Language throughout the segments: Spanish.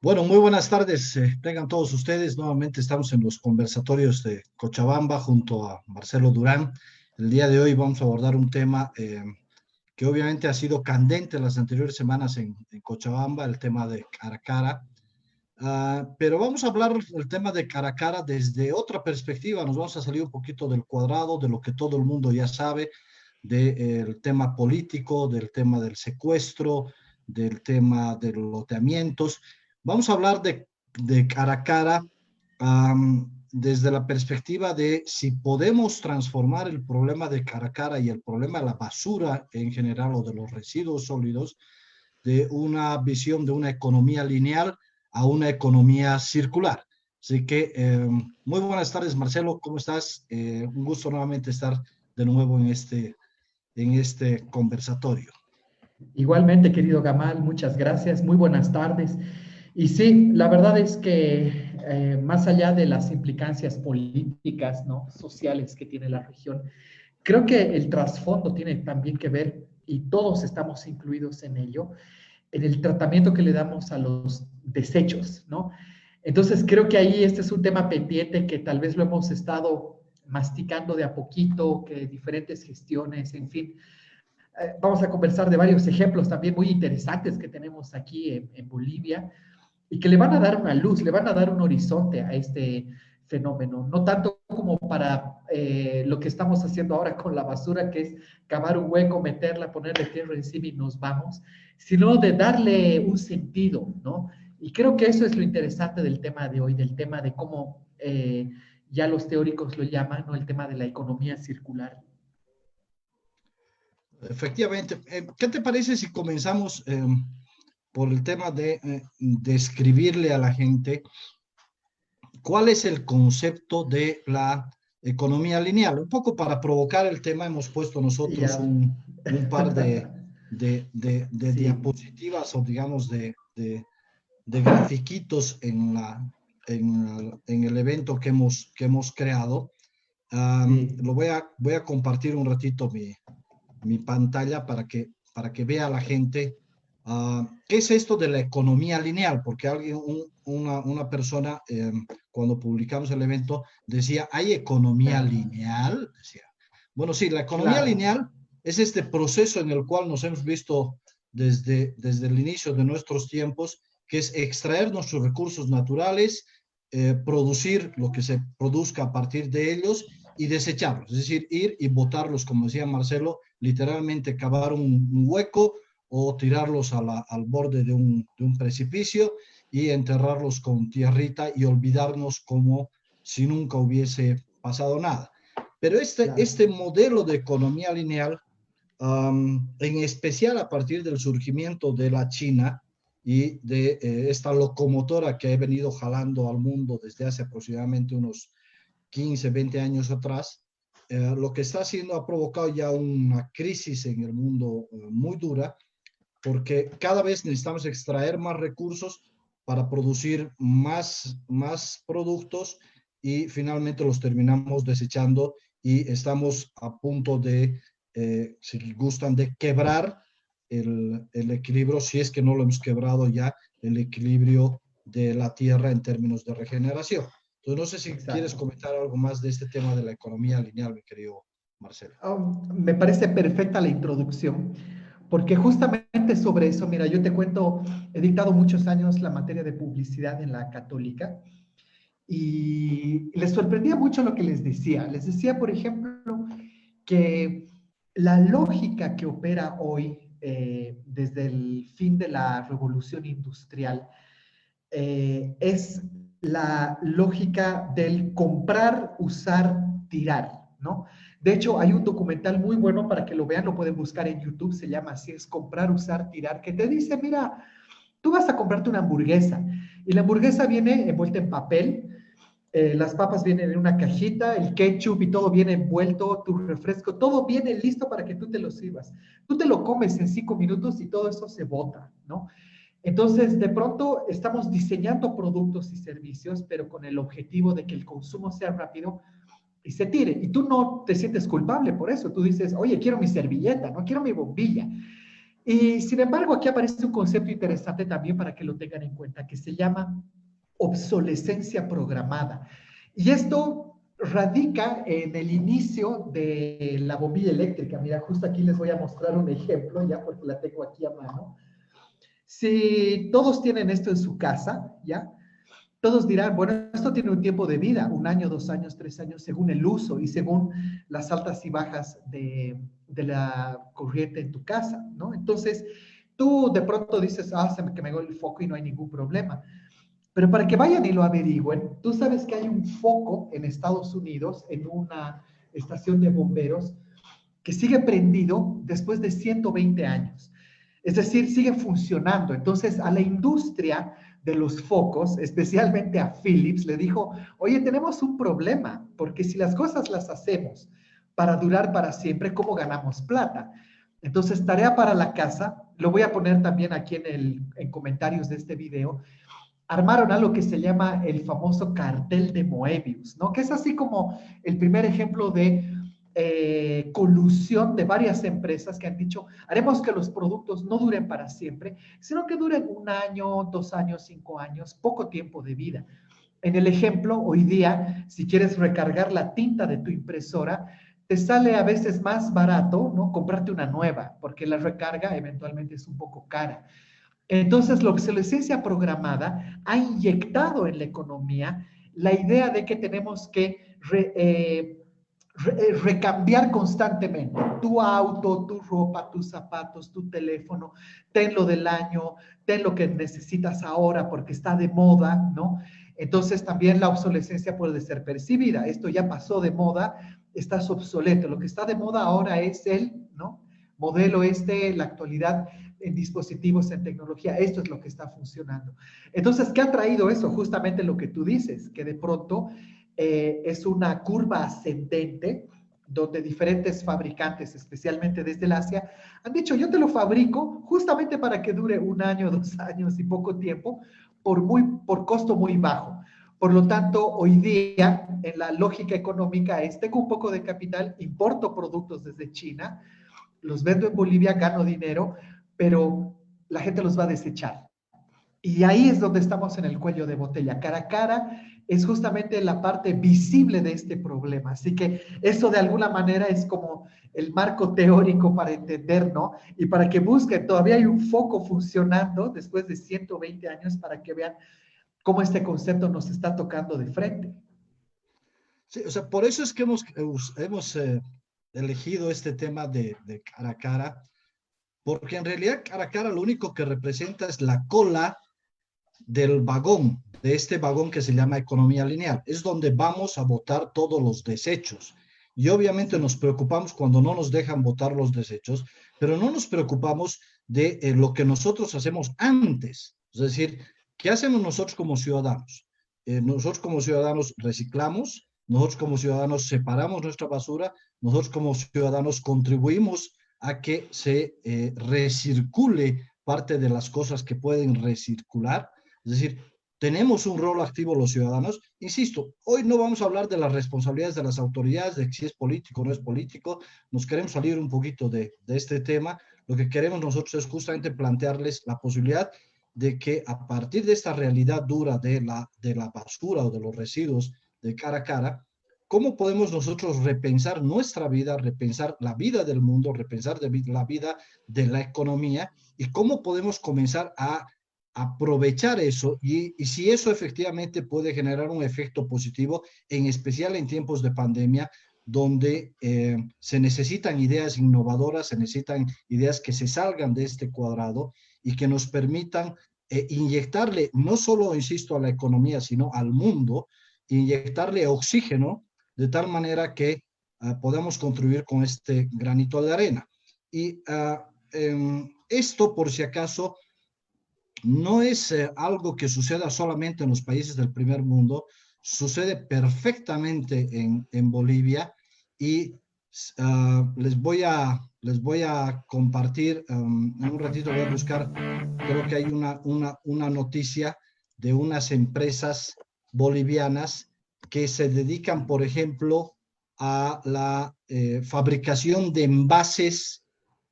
Bueno, muy buenas tardes. Tengan todos ustedes. Nuevamente estamos en los conversatorios de Cochabamba junto a Marcelo Durán. El día de hoy vamos a abordar un tema que obviamente ha sido candente las anteriores semanas en Cochabamba, el tema de cara a cara. Pero vamos a hablar del tema de cara a cara desde otra perspectiva. Nos vamos a salir un poquito del cuadrado, de lo que todo el mundo ya sabe, del tema político, del tema del secuestro, del tema de los loteamientos. Vamos a hablar de cara a cara desde la perspectiva de si podemos transformar el problema de cara a cara y el problema de la basura en general o de los residuos sólidos de una visión de una economía lineal a una economía circular. Así que muy buenas tardes, Marcelo, ¿cómo estás? Un gusto nuevamente estar de nuevo en este conversatorio. Igualmente, querido Gamal, muchas gracias, muy buenas tardes. Y sí, la verdad es que más allá de las implicancias políticas, ¿no? Sociales que tiene la región, creo que el trasfondo tiene también que ver, y todos estamos incluidos en ello, en el tratamiento que le damos a los desechos, ¿no? Entonces, creo que ahí este es un tema pendiente que tal vez lo hemos estado masticando de a poquito, que diferentes gestiones, en fin, vamos a conversar de varios ejemplos también muy interesantes que tenemos aquí en Bolivia y que le van a dar una luz, le van a dar un horizonte a este fenómeno, no tanto como para lo que estamos haciendo ahora con la basura, que es cavar un hueco, meterla, ponerle tierra encima y nos vamos, sino de darle un sentido, ¿no? Y creo que eso es lo interesante del tema de hoy, del tema de cómo ya los teóricos lo llaman, ¿no? El tema de la economía circular. Efectivamente, ¿qué te parece si comenzamos por el tema de describirle a la gente cuál es el concepto de la economía lineal? Un poco para provocar el tema, hemos puesto nosotros Ya. un par de Sí, diapositivas o digamos de grafiquitos en el evento que hemos creado. sí, Voy a compartir un ratito mi pantalla para que vea la gente qué es esto de la economía lineal, porque una persona, cuando publicamos el evento, decía, ¿hay economía claro, lineal? Decía. Bueno, sí, la economía claro, lineal es este proceso en el cual nos hemos visto desde el inicio de nuestros tiempos, que es extraer nuestros recursos naturales, producir lo que se produzca a partir de ellos y desecharlos, es decir, ir y botarlos, como decía Marcelo, literalmente cavar un hueco o tirarlos al borde de un precipicio y enterrarlos con tierrita y olvidarnos como si nunca hubiese pasado nada. Pero claro, este modelo de economía lineal, en especial a partir del surgimiento de la China y de esta locomotora que ha venido jalando al mundo desde hace aproximadamente unos 15, 20 años atrás, lo que está haciendo ha provocado ya una crisis en el mundo muy dura, porque cada vez necesitamos extraer más recursos para producir más productos y finalmente los terminamos desechando y estamos a punto de, si gustan, de quebrar el equilibrio, si es que no lo hemos quebrado ya, el equilibrio de la Tierra en términos de regeneración. Entonces, no sé si quieres exacto. comentar algo más de este tema de la economía lineal, mi querido Marcelo. Me parece perfecta la introducción, porque justamente sobre eso, mira, yo te cuento, he dictado muchos años la materia de publicidad en la católica y les sorprendía mucho lo que les decía. Les decía, por ejemplo, que la lógica que opera hoy desde el fin de la revolución industrial es la lógica del comprar, usar, tirar, ¿no? De hecho, hay un documental muy bueno para que lo vean, lo pueden buscar en YouTube, se llama así, es comprar, usar, tirar, que te dice, mira, tú vas a comprarte una hamburguesa y la hamburguesa viene envuelta en papel, las papas vienen en una cajita, el ketchup y todo viene envuelto, tu refresco, todo viene listo para que tú te lo sirvas. Tú te lo comes en 5 minutos y todo eso se bota, ¿no? Entonces, de pronto estamos diseñando productos y servicios, pero con el objetivo de que el consumo sea rápido y se tire. Y tú no te sientes culpable por eso. Tú dices, oye, quiero mi servilleta, no quiero mi bombilla. Y sin embargo, aquí aparece un concepto interesante también para que lo tengan en cuenta, que se llama obsolescencia programada. Y esto radica en el inicio de la bombilla eléctrica. Mira, justo aquí les voy a mostrar un ejemplo, ya porque la tengo aquí a mano. Si todos tienen esto en su casa, ¿ya? Todos dirán, bueno, esto tiene un tiempo de vida, 1 año, 2 años, 3 años, según el uso y según las altas y bajas de la corriente en tu casa, ¿no? Entonces, tú de pronto dices, se me quemó el foco y no hay ningún problema. Pero para que vayan y lo averigüen, tú sabes que hay un foco en Estados Unidos, en una estación de bomberos, que sigue prendido después de 120 años. Es decir, sigue funcionando. Entonces, a la industria de los focos, especialmente a Philips, le dijo, oye, tenemos un problema, porque si las cosas las hacemos para durar para siempre, ¿cómo ganamos plata? Entonces, tarea para la casa, lo voy a poner también aquí en comentarios de este video, armaron algo que se llama el famoso cartel de Moebius, ¿no? Que es así como el primer ejemplo de colusión de varias empresas que han dicho, haremos que los productos no duren para siempre, sino que duren 1 año, 2 años, 5 años, poco tiempo de vida. En el ejemplo, hoy día, si quieres recargar la tinta de tu impresora, te sale a veces más barato, ¿no? Comprarte una nueva, porque la recarga eventualmente es un poco cara. Entonces, la obsolescencia programada ha inyectado en la economía la idea de que tenemos que recambiar constantemente tu auto, tu ropa, tus zapatos, tu teléfono, ten lo del año, ten lo que necesitas ahora porque está de moda, ¿no? Entonces también la obsolescencia puede ser percibida. Esto ya pasó de moda, estás obsoleto. Lo que está de moda ahora es el, ¿no? Modelo la actualidad en dispositivos, en tecnología. Esto es lo que está funcionando. Entonces, ¿qué ha traído eso? Justamente lo que tú dices, que de pronto es una curva ascendente donde diferentes fabricantes, especialmente desde el Asia, han dicho, yo te lo fabrico justamente para que dure 1 año, 2 años y poco tiempo, por costo muy bajo. Por lo tanto, hoy día, en la lógica económica es, tengo un poco de capital, importo productos desde China, los vendo en Bolivia, gano dinero, pero la gente los va a desechar. Y ahí es donde estamos en el cuello de botella. Cara a cara es justamente la parte visible de este problema. Así que eso de alguna manera es como el marco teórico para entender, ¿no? Y para que busquen, todavía hay un foco funcionando después de 120 años para que vean cómo este concepto nos está tocando de frente. Sí, o sea, por eso es que hemos elegido este tema de cara a cara, porque en realidad cara a cara lo único que representa es la cola del vagón, de este vagón que se llama economía lineal. Es donde vamos a botar todos los desechos. Y obviamente nos preocupamos cuando no nos dejan botar los desechos, pero no nos preocupamos de lo que nosotros hacemos antes. Es decir, ¿qué hacemos nosotros como ciudadanos? Nosotros como ciudadanos reciclamos, nosotros como ciudadanos separamos nuestra basura, nosotros como ciudadanos contribuimos a que se recircule parte de las cosas que pueden recircular. Es decir, tenemos un rol activo los ciudadanos. Insisto, hoy no vamos a hablar de las responsabilidades de las autoridades, de si es político o no es político. Nos queremos salir un poquito de este tema. Lo que queremos nosotros es justamente plantearles la posibilidad de que a partir de esta realidad dura de la basura o de los residuos de cara a cara, ¿cómo podemos nosotros repensar nuestra vida, repensar la vida del mundo, repensar la vida de la economía y cómo podemos comenzar a aprovechar eso y si eso efectivamente puede generar un efecto positivo, en especial en tiempos de pandemia, donde se necesitan ideas innovadoras, se necesitan ideas que se salgan de este cuadrado y que nos permitan inyectarle, no solo, insisto, a la economía, sino al mundo, inyectarle oxígeno de tal manera que podamos contribuir con este granito de arena. Y esto, por si acaso, no es algo que suceda solamente en los países del primer mundo, sucede perfectamente en Bolivia y les voy a compartir, en un ratito voy a buscar, creo que hay una noticia de unas empresas bolivianas que se dedican, por ejemplo, a la fabricación de envases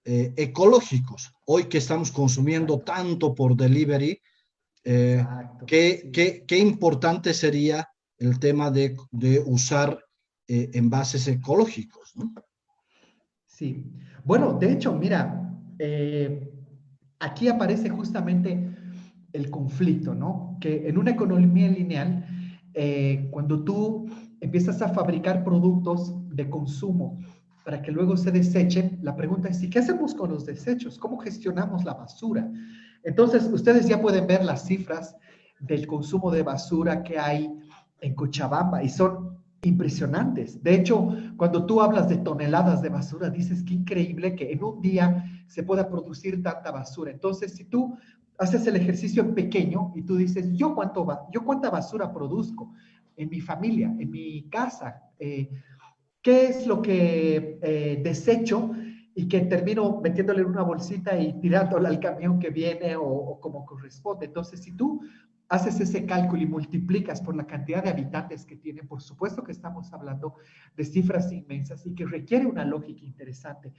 ecológicos. Hoy que estamos consumiendo Exacto. tanto por delivery, Exacto, sí. qué importante sería el tema de usar envases ecológicos, ¿no? Sí. Bueno, de hecho, mira, aquí aparece justamente el conflicto, ¿no? Que en una economía lineal, cuando tú empiezas a fabricar productos de consumo para que luego se desechen, la pregunta es, ¿y qué hacemos con los desechos? ¿Cómo gestionamos la basura? Entonces, ustedes ya pueden ver las cifras del consumo de basura que hay en Cochabamba y son impresionantes. De hecho, cuando tú hablas de toneladas de basura, dices que increíble que en un día se pueda producir tanta basura. Entonces, si tú haces el ejercicio en pequeño y tú dices, yo cuánta basura produzco en mi familia, en mi casa, qué es lo que desecho y que termino metiéndole en una bolsita y tirándola al camión que viene o como corresponde. Entonces, si tú haces ese cálculo y multiplicas por la cantidad de habitantes que tienen, por supuesto que estamos hablando de cifras inmensas y que requiere una lógica interesante.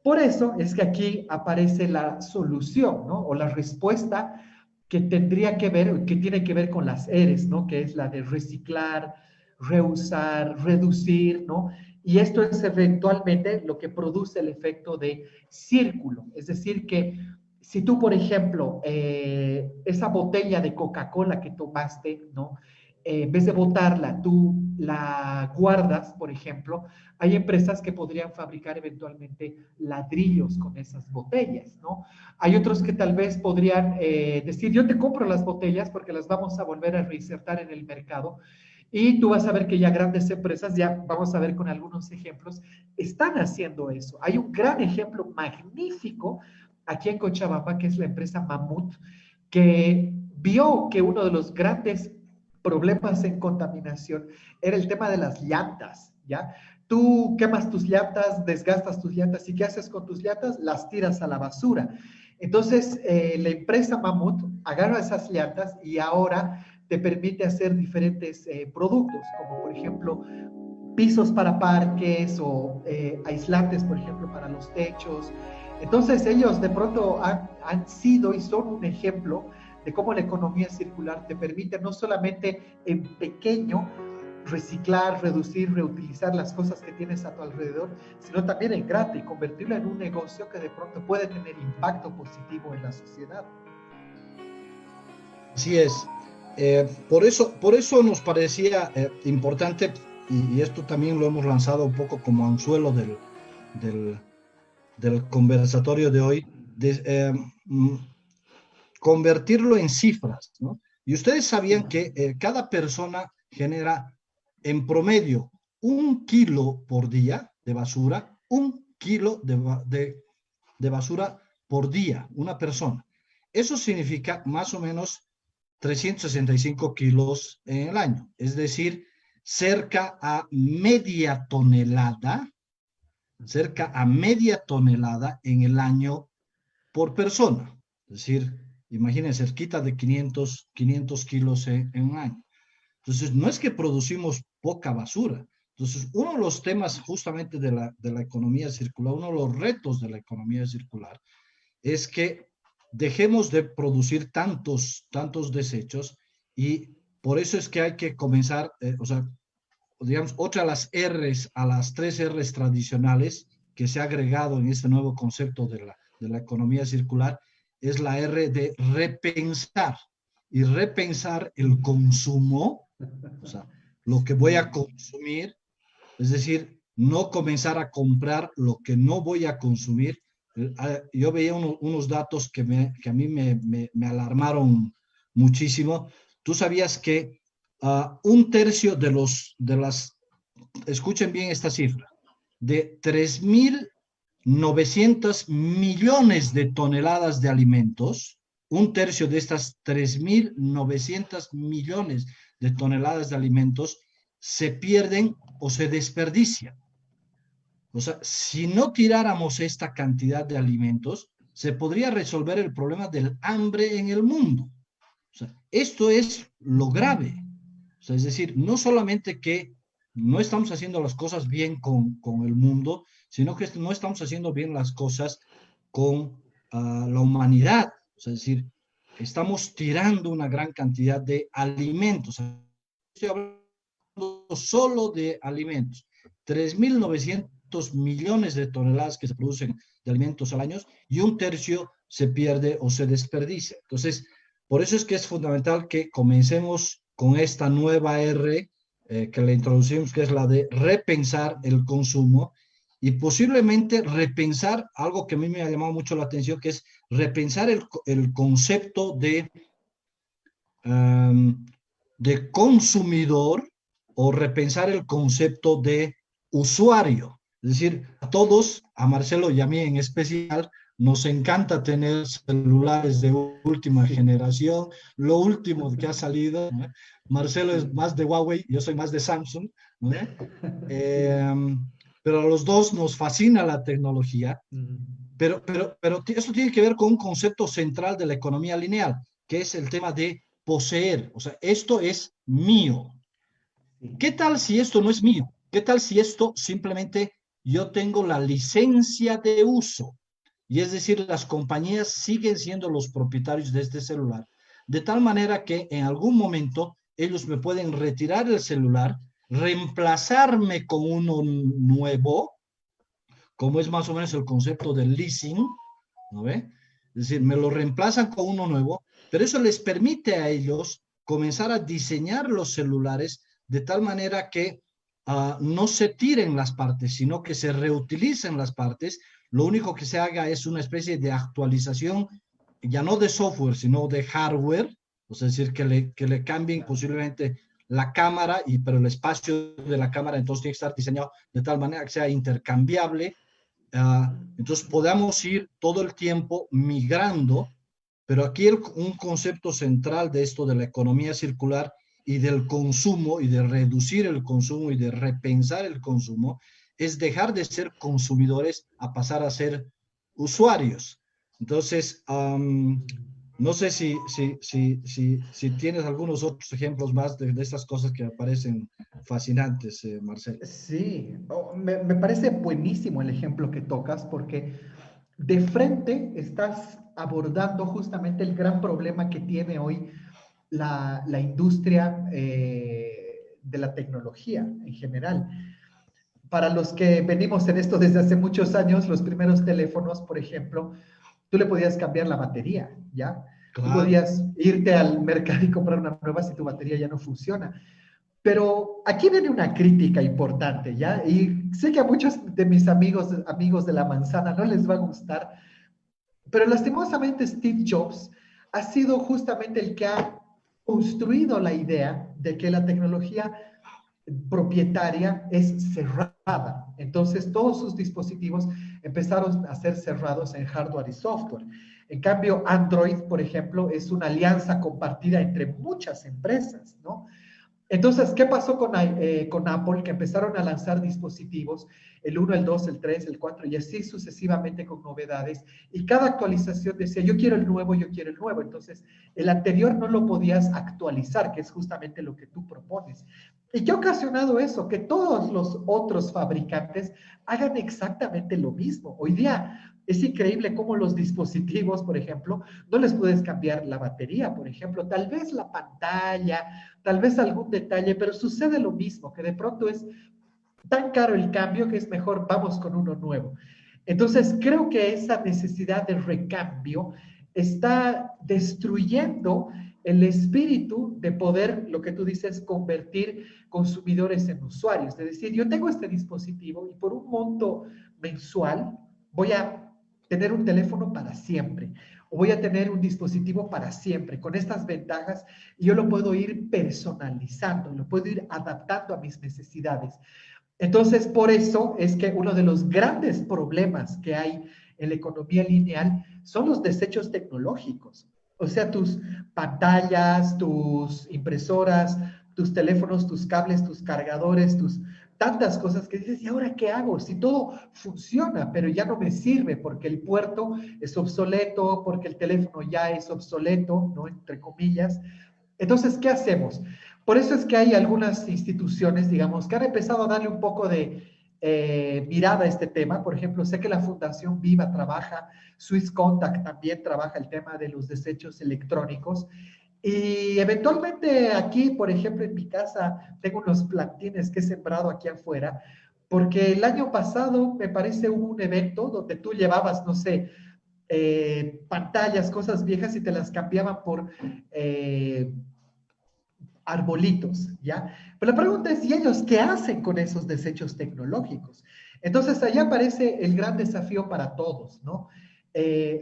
Por eso es que aquí aparece la solución, ¿no? O la respuesta que tendría que ver, que tiene que ver con las ERES, ¿no? Que es la de reciclar, reusar, reducir, ¿no? Y esto es eventualmente lo que produce el efecto de círculo. Es decir, que si tú, por ejemplo, esa botella de Coca-Cola que tomaste, ¿no? En vez de botarla, tú la guardas, por ejemplo, hay empresas que podrían fabricar eventualmente ladrillos con esas botellas, ¿no? Hay otros que tal vez podrían decir, yo te compro las botellas porque las vamos a volver a reinsertar en el mercado. Y tú vas a ver que ya grandes empresas, ya vamos a ver con algunos ejemplos, están haciendo eso. Hay un gran ejemplo magnífico aquí en Cochabamba, que es la empresa Mamut, que vio que uno de los grandes problemas en contaminación era el tema de las llantas, ¿ya? Tú quemas tus llantas, desgastas tus llantas, ¿y qué haces con tus llantas? Las tiras a la basura. Entonces, la empresa Mamut agarra esas llantas y ahora te permite hacer diferentes productos, como por ejemplo pisos para parques o aislantes, por ejemplo, para los techos. Entonces ellos de pronto han sido y son un ejemplo de cómo la economía circular te permite no solamente en pequeño reciclar, reducir, reutilizar las cosas que tienes a tu alrededor, sino también en grande y convertirlo en un negocio que de pronto puede tener impacto positivo en la sociedad. Así es. Por eso nos parecía importante, y esto también lo hemos lanzado un poco como anzuelo del, del conversatorio de hoy, mm, convertirlo en cifras, ¿no? Y ustedes Sí. sabían que cada persona genera en promedio 1 kilo por día de basura, 1 kilo de basura por día, una persona. Eso significa más o menos 365 kilos en el año, es decir, cerca a media tonelada en el año por persona. Es decir, imagínense, cerquita de 500 kilos en un año. Entonces, no es que producimos poca basura. Entonces, uno de los temas justamente de la economía circular, uno de los retos de la economía circular, es que dejemos de producir tantos desechos y por eso es que hay que comenzar, o sea, digamos, otra de las R's a las 3 R's tradicionales que se ha agregado en este nuevo concepto de la economía circular es la R de repensar y repensar el consumo, o sea, lo que voy a Sí. consumir, es decir, no comenzar a comprar lo que no voy a consumir. Yo veía unos datos que a mí me alarmaron muchísimo. Tú sabías que 1 tercio de las, escuchen bien esta cifra, de 3.900 millones de toneladas de alimentos, 1 tercio de estas 3.900 millones de toneladas de alimentos se pierden o se desperdician. O sea, si no tiráramos esta cantidad de alimentos, se podría resolver el problema del hambre en el mundo. O sea, esto es lo grave. O sea, es decir, no solamente que no estamos haciendo las cosas bien con el mundo, sino que no estamos haciendo bien las cosas con la humanidad. O sea, es decir, estamos tirando una gran cantidad de alimentos. Estoy hablando solo de alimentos. 3.900 millones de toneladas que se producen de alimentos al año y un tercio se pierde o se desperdicia. Entonces, por eso es que es fundamental que comencemos con esta nueva R que le introducimos, que es la de repensar el consumo y posiblemente repensar algo que a mí me ha llamado mucho la atención, que es repensar el concepto de consumidor o repensar el concepto de usuario. Es decir, a todos, a Marcelo y a mí en especial, nos encanta tener celulares de última Sí. generación, lo último que ha salido, ¿no? Marcelo es Sí. más de Huawei, yo soy más de Samsung, ¿no? Eh, pero a los dos nos fascina la tecnología, Mm. pero eso tiene que ver con un concepto central de la economía lineal, que es el tema de poseer. O sea, esto es mío. Sí. ¿Qué tal si esto no es mío? ¿Qué tal si esto simplemente yo tengo la licencia de uso? Y es decir, las compañías siguen siendo los propietarios de este celular, de tal manera que en algún momento ellos me pueden retirar el celular, reemplazarme con uno nuevo, como es más o menos el concepto del leasing, ¿no ve? Es decir, me lo reemplazan con uno nuevo, pero eso les permite a ellos comenzar a diseñar los celulares de tal manera que no se tiren las partes, sino que se reutilicen las partes. Lo único que se haga es una especie de actualización, ya no de software, sino de hardware, o sea, es decir, que le cambien posiblemente la cámara, pero el espacio de la cámara entonces tiene que estar diseñado de tal manera que sea intercambiable. Entonces podamos ir todo el tiempo migrando, pero aquí un concepto central de esto de la economía circular y del consumo y de reducir el consumo y de repensar el consumo es dejar de ser consumidores a pasar a ser usuarios. Entonces, no sé si tienes algunos otros ejemplos más de estas cosas que me parecen fascinantes, Marcelo. Sí, me parece buenísimo el ejemplo que tocas porque de frente estás abordando justamente el gran problema que tiene hoy la industria de la tecnología en general. Para los que venimos en esto desde hace muchos años, los primeros teléfonos, por ejemplo, tú le podías cambiar la batería, ¿ya? Tú Claro, podías irte al mercado y comprar una nueva si tu batería ya no funciona. Pero aquí viene una crítica importante, ¿ya? Y sé que a muchos de mis amigos de la manzana no les va a gustar, pero lastimosamente Steve Jobs ha sido justamente el que ha construido la idea de que la tecnología propietaria es cerrada. Entonces, todos sus dispositivos empezaron a ser cerrados en hardware y software. En cambio, Android, por ejemplo, es una alianza compartida entre muchas empresas, ¿no? Entonces, ¿qué pasó con Apple? Que empezaron a lanzar dispositivos, el 1, el 2, el 3, el 4 y así sucesivamente con novedades. Y cada actualización decía, yo quiero el nuevo, yo quiero el nuevo. Entonces, el anterior no lo podías actualizar, que es justamente lo que tú propones. ¿Y qué ha ocasionado eso? Que todos los otros fabricantes hagan exactamente lo mismo. Hoy día es increíble cómo los dispositivos, por ejemplo, no les puedes cambiar la batería, por ejemplo, tal vez la pantalla, tal vez algún detalle, pero sucede lo mismo, que de pronto es tan caro el cambio que es mejor vamos con uno nuevo. Entonces, creo que esa necesidad de recambio está destruyendo el espíritu de poder, lo que tú dices, convertir consumidores en usuarios. Es decir, yo tengo este dispositivo y por un monto mensual voy a tener un teléfono para siempre o voy a tener un dispositivo para siempre con estas ventajas y yo lo puedo ir personalizando, lo puedo ir adaptando a mis necesidades. Entonces, por eso es que uno de los grandes problemas que hay en la economía lineal son los desechos tecnológicos. O sea, tus pantallas, tus impresoras, tus teléfonos, tus cables, tus cargadores, tus tantas cosas que dices, ¿y ahora qué hago? Si todo funciona, pero ya no me sirve porque el puerto es obsoleto, porque el teléfono ya es obsoleto, ¿no? Entre comillas. Entonces, ¿qué hacemos? Por eso es que hay algunas instituciones, digamos, que han empezado a darle un poco de mirada a este tema. Por ejemplo, sé que la Fundación Viva trabaja, Swiss Contact también trabaja el tema de los desechos electrónicos. Y eventualmente aquí, por ejemplo, en mi casa, tengo unos plantines que he sembrado aquí afuera, porque el año pasado, me parece, hubo un evento donde tú llevabas, no sé, pantallas, cosas viejas y te las cambiaban por arbolitos, ¿ya? Pero la pregunta es, ¿y ellos qué hacen con esos desechos tecnológicos? Entonces, allá aparece el gran desafío para todos, ¿no?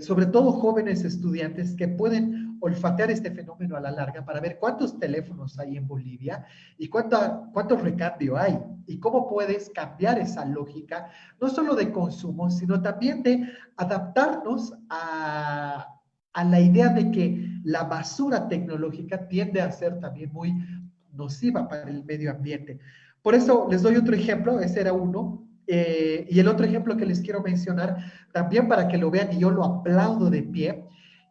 Sobre todo jóvenes estudiantes que pueden olfatear este fenómeno a la larga para ver cuántos teléfonos hay en Bolivia y cuánto recambio hay y cómo puedes cambiar esa lógica, no solo de consumo, sino también de adaptarnos a la idea de que la basura tecnológica tiende a ser también muy nociva para el medio ambiente. Por eso les doy otro ejemplo, ese era uno, y el otro ejemplo que les quiero mencionar, también para que lo vean y yo lo aplaudo de pie,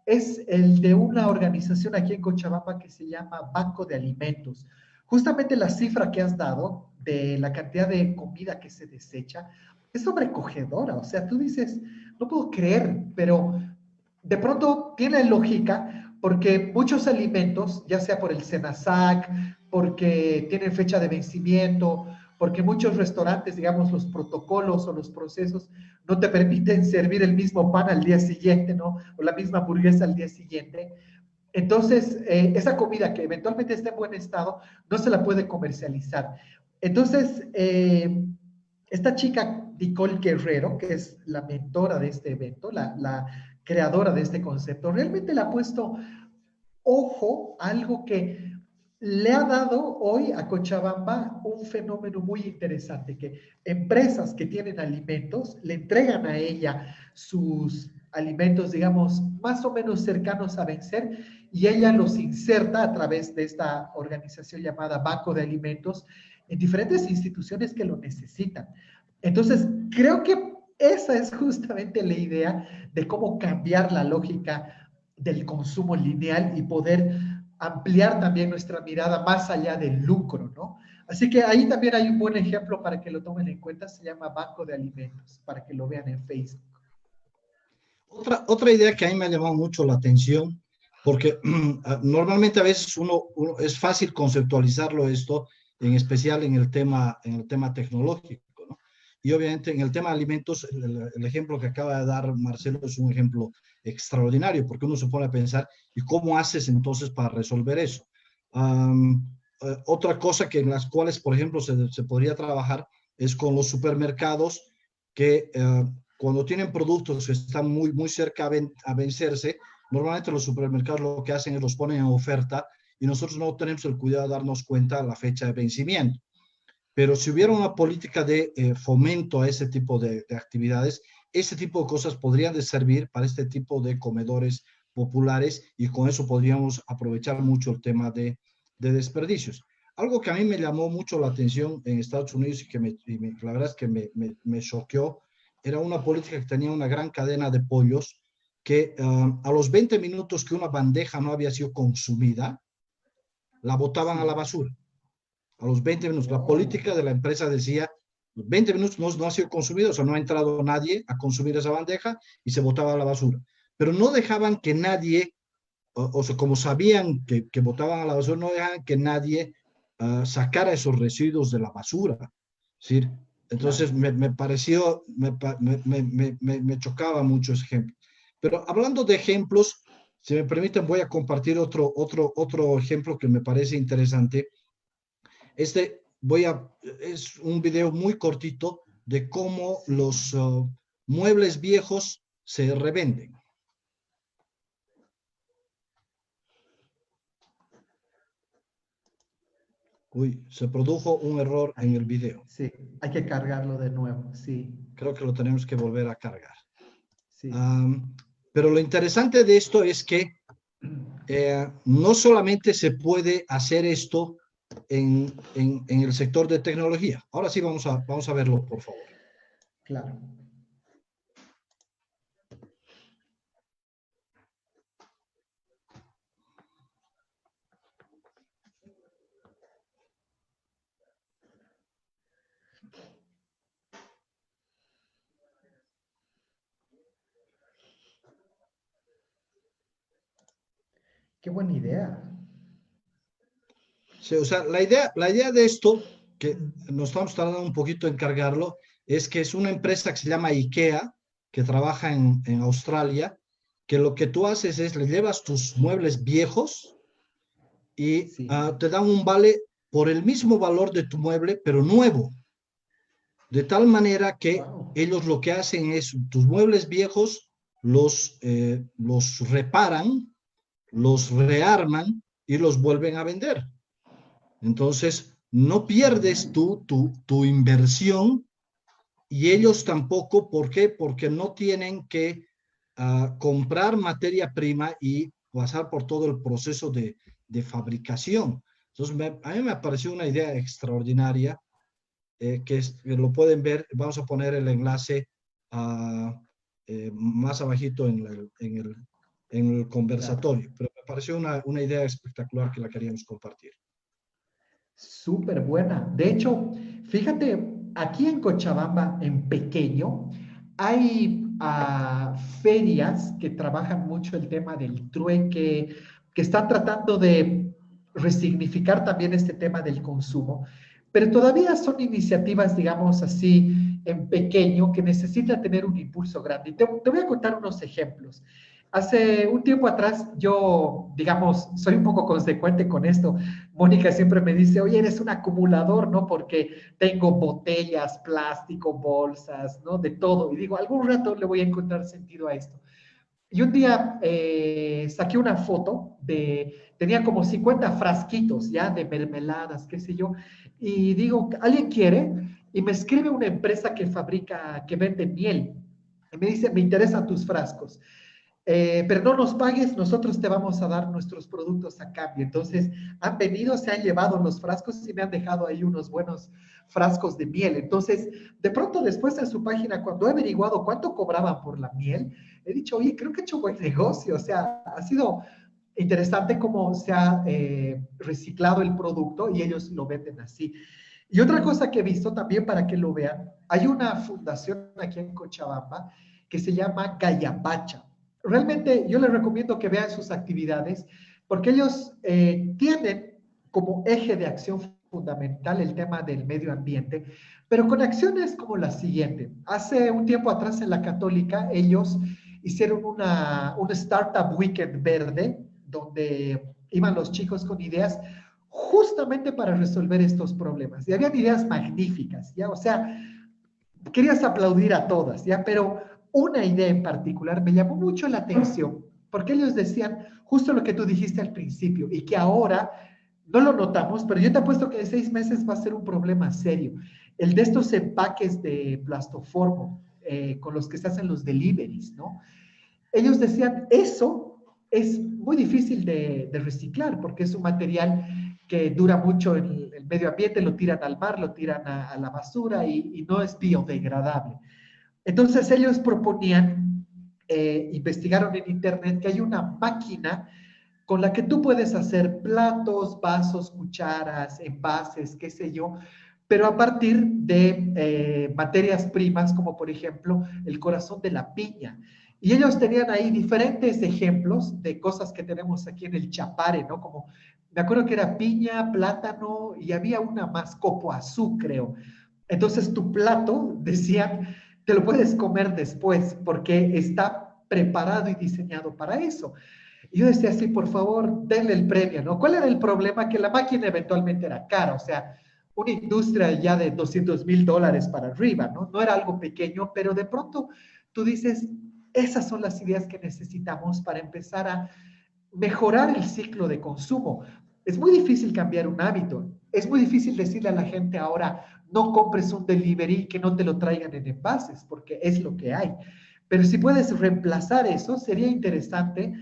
es el de una organización aquí en Cochabamba que se llama Banco de Alimentos. Justamente la cifra que has dado de la cantidad de comida que se desecha es sobrecogedora. O sea, tú dices, no puedo creer, pero de pronto tiene lógica porque muchos alimentos, ya sea por el SENASAC, porque tienen fecha de vencimiento, porque muchos restaurantes, digamos, los protocolos o los procesos no te permiten servir el mismo pan al día siguiente, ¿no? O la misma hamburguesa al día siguiente. Entonces, esa comida que eventualmente está en buen estado, no se la puede comercializar. Entonces, esta chica, Nicole Guerrero, que es la mentora de este evento, la creadora de este concepto, realmente le ha puesto ojo a algo que le ha dado hoy a Cochabamba un fenómeno muy interesante, que empresas que tienen alimentos le entregan a ella sus alimentos, digamos, más o menos cercanos a vencer, y ella los inserta a través de esta organización llamada Banco de Alimentos en diferentes instituciones que lo necesitan. Entonces, creo que esa es justamente la idea de cómo cambiar la lógica del consumo lineal y poder ampliar también nuestra mirada más allá del lucro, ¿no? Así que ahí también hay un buen ejemplo para que lo tomen en cuenta, se llama Banco de Alimentos, para que lo vean en Facebook. Otra idea que a mí me ha llamado mucho la atención, porque normalmente a veces es fácil conceptualizarlo esto, en especial en el tema tecnológico, ¿no? Y obviamente en el tema de alimentos, el ejemplo que acaba de dar Marcelo es un ejemplo extraordinario, porque uno se pone a pensar, ¿y cómo haces entonces para resolver eso? Otra cosa que en las cuales, por ejemplo, se podría trabajar es con los supermercados que cuando tienen productos que están muy cerca a vencerse, normalmente los supermercados lo que hacen es los ponen en oferta y nosotros no tenemos el cuidado de darnos cuenta de la fecha de vencimiento. Pero si hubiera una política de fomento a ese tipo de actividades, ese tipo de cosas podrían de servir para este tipo de comedores populares y con eso podríamos aprovechar mucho el tema de desperdicios. Algo que a mí me llamó mucho la atención en Estados Unidos y que la verdad es que me choqueó, era una política que tenía una gran cadena de pollos que a los 20 minutos que una bandeja no había sido consumida, la botaban a la basura. A los 20 minutos. La política de la empresa decía, 20 minutos no ha sido consumido, o sea, no ha entrado nadie a consumir esa bandeja y se botaba a la basura. Pero no dejaban que nadie, o sea, como sabían que botaban a la basura, no dejaban que nadie sacara esos residuos de la basura. ¿Sí? Entonces me pareció, me chocaba mucho ese ejemplo. Pero hablando de ejemplos, si me permiten, voy a compartir otro ejemplo que me parece interesante. Es un video muy cortito de cómo los muebles viejos se revenden. Uy, se produjo un error en el video. Sí, hay que cargarlo de nuevo, sí. Creo que lo tenemos que volver a cargar. Sí. Pero lo interesante de esto es que no solamente se puede hacer esto en el sector de tecnología. Ahora sí vamos a verlo, por favor. Claro. Qué buena idea. Sí, o sea, la idea de esto, que nos estamos tardando un poquito en cargarlo, es que es una empresa que se llama IKEA, que trabaja en Australia, que lo que tú haces es le llevas tus muebles viejos y Sí. te dan un vale por el mismo valor de tu mueble, pero nuevo. De tal manera que Wow. ellos lo que hacen es tus muebles viejos los reparan, los rearman y los vuelven a vender. Entonces, no pierdes Genial. tu inversión y ellos tampoco. ¿Por qué? Porque no tienen que comprar materia prima y pasar por todo el proceso de fabricación. Entonces, a mí me pareció una idea extraordinaria que lo pueden ver. Vamos a poner el enlace uh, más abajito en el Claro. conversatorio, pero me pareció una idea espectacular que la queríamos compartir. Súper buena. De hecho, fíjate, aquí en Cochabamba, en pequeño, hay ferias que trabajan mucho el tema del trueque, que están tratando de resignificar también este tema del consumo, pero todavía son iniciativas, digamos así, en pequeño, que necesitan tener un impulso grande. Y te voy a contar unos ejemplos. Hace un tiempo atrás, yo, digamos, soy un poco consecuente con esto. Mónica siempre me dice, oye, eres un acumulador, ¿no? Porque tengo botellas, plástico, bolsas, ¿no? De todo. Y digo, algún rato le voy a encontrar sentido a esto. Y un día saqué una foto tenía como 50 frasquitos ya de mermeladas, qué sé yo, y digo, ¿alguien quiere? Y me escribe una empresa que fabrica, que vende miel. Y me dice, me interesan tus frascos. Pero no nos pagues, nosotros te vamos a dar nuestros productos a cambio. Entonces, han venido, se han llevado los frascos y me han dejado ahí unos buenos frascos de miel. Entonces, de pronto después en su página, cuando he averiguado cuánto cobraban por la miel, he dicho, oye, creo que he hecho buen negocio. O sea, ha sido interesante cómo se ha reciclado el producto y ellos lo venden así. Y otra cosa que he visto también para que lo vean, hay una fundación aquí en Cochabamba que se llama Gayapacha. Realmente yo les recomiendo que vean sus actividades porque ellos tienen como eje de acción fundamental el tema del medio ambiente, pero con acciones como la siguiente. Hace un tiempo atrás en la Católica ellos hicieron un Startup Weekend verde donde iban los chicos con ideas justamente para resolver estos problemas. Y habían ideas magníficas, ¿ya? O sea, querías aplaudir a todas, ¿ya? Pero una idea en particular me llamó mucho la atención, porque ellos decían justo lo que tú dijiste al principio, y que ahora no lo notamos, pero yo te apuesto que en 6 meses va a ser un problema serio. El de estos empaques de plastoformo con los que se hacen los deliveries, ¿no? Ellos decían, eso es muy difícil de reciclar porque es un material que dura mucho en el medio ambiente, lo tiran al mar, lo tiran a la basura y no es biodegradable. Entonces ellos proponían, investigaron en internet que hay una máquina con la que tú puedes hacer platos, vasos, cucharas, envases, qué sé yo, pero a partir de materias primas como por ejemplo el corazón de la piña. Y ellos tenían ahí diferentes ejemplos de cosas que tenemos aquí en el Chapare, ¿no? Como, me acuerdo que era piña, plátano y había una más, copoazú, creo. Entonces tu plato, decían, te lo puedes comer después porque está preparado y diseñado para eso. Y yo decía así, por favor, denle el premio, ¿no? ¿Cuál era el problema? Que la máquina eventualmente era cara, o sea, una industria ya de $200,000 para arriba, ¿no? No era algo pequeño, pero de pronto tú dices, esas son las ideas que necesitamos para empezar a mejorar el ciclo de consumo. Es muy difícil cambiar un hábito, es muy difícil decirle a la gente ahora, no compres un delivery que no te lo traigan en envases, porque es lo que hay. Pero si puedes reemplazar eso, sería interesante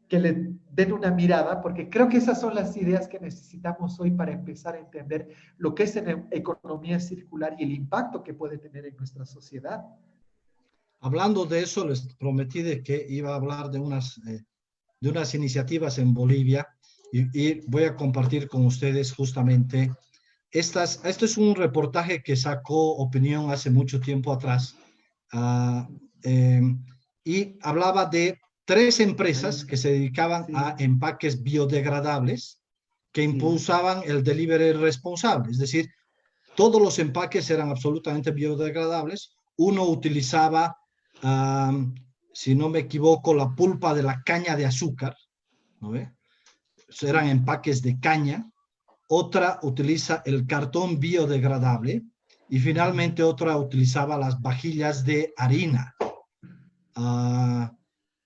que le den una mirada, porque creo que esas son las ideas que necesitamos hoy para empezar a entender lo que es en economía circular y el impacto que puede tener en nuestra sociedad. Hablando de eso, les prometí de que iba a hablar de unas iniciativas en Bolivia y voy a compartir con ustedes justamente esto es un reportaje que sacó Opinión hace mucho tiempo atrás uh, eh, y hablaba de 3 Ahí empresas que está. se dedicaban Sí, a empaques biodegradables que sí. impulsaban el delivery responsable. Es decir, todos los empaques eran absolutamente biodegradables. Uno utilizaba, si no me equivoco, la pulpa de la caña de azúcar, ¿no ve? Eran empaques de caña. Otra utiliza el cartón biodegradable y Ujú. finalmente otra utilizaba las vajillas de harina. Uh,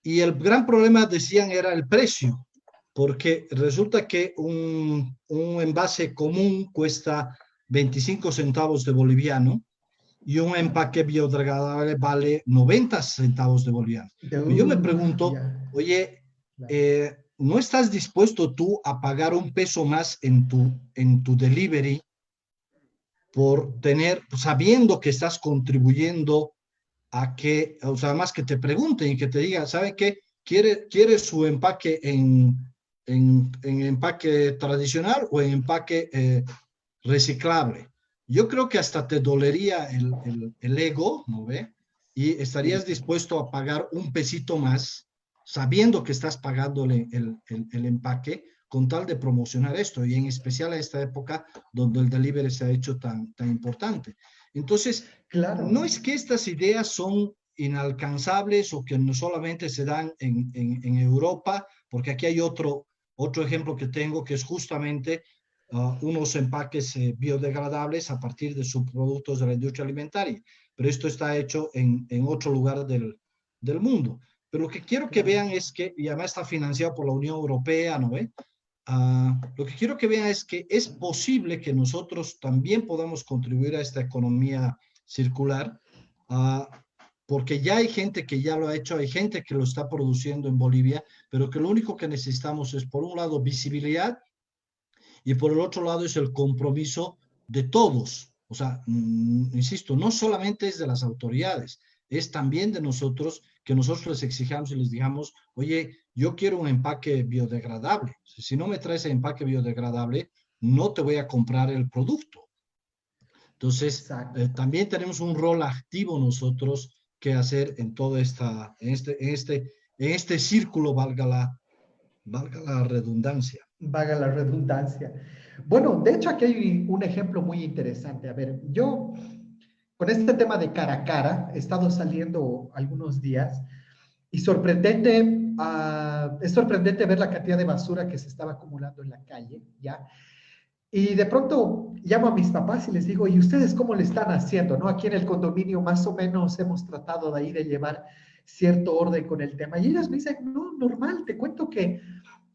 y el gran problema, decían, era el precio, porque resulta que un envase común cuesta 25 centavos de boliviano y un empaque biodegradable vale 90 centavos de boliviano. Yo me pregunto, Ya, oye, claro. ¿no estás dispuesto tú a pagar un peso más en tu delivery por tener, sabiendo que estás contribuyendo a que, o sea, más que te pregunten y que te digan, ¿sabe qué? ¿Quiere su empaque en empaque tradicional o en empaque reciclable? Yo creo que hasta te dolería el ego, ¿no ve? Y Sí, estarías dispuesto a pagar un pesito más, sabiendo que estás pagándole el empaque, con tal de promocionar esto, y en especial a esta época donde el delivery se ha hecho tan importante. Entonces, no claro. es que estas ideas son inalcanzables o que no solamente se dan en Europa, porque aquí hay otro ejemplo que tengo que es justamente unos empaques biodegradables a partir de subproductos de la industria alimentaria, pero esto está hecho en otro lugar del mundo. Pero lo que quiero que Claro. vean es que, y además está financiado por la Unión Europea, ¿no ve? Lo que quiero que vean es que es posible que nosotros también podamos contribuir a esta economía circular, uh, porque ya hay gente que ya lo ha hecho, hay gente que lo está produciendo en Bolivia, pero que lo único que necesitamos es, por un lado, visibilidad y por el otro lado es el compromiso de todos. O sea, insisto, no solamente es de las autoridades, es también de nosotros, que nosotros les exijamos y les digamos, oye, yo quiero un empaque biodegradable. Si no me traes el empaque biodegradable, no te voy a comprar el producto. Entonces, Exacto. también tenemos un rol activo nosotros que hacer en todo en este círculo, valga la redundancia. Vaga la redundancia. Bueno, de hecho aquí hay un ejemplo muy interesante. A ver, yo con este tema de cara a cara he estado saliendo algunos días y es sorprendente ver la cantidad de basura que se estaba acumulando en la calle, ¿ya? Y de pronto llamo a mis papás y les digo, ¿y ustedes cómo le están haciendo? ¿No? Aquí en el condominio más o menos hemos tratado de ahí de llevar cierto orden con el tema. Y ellos me dicen, no, normal, te cuento que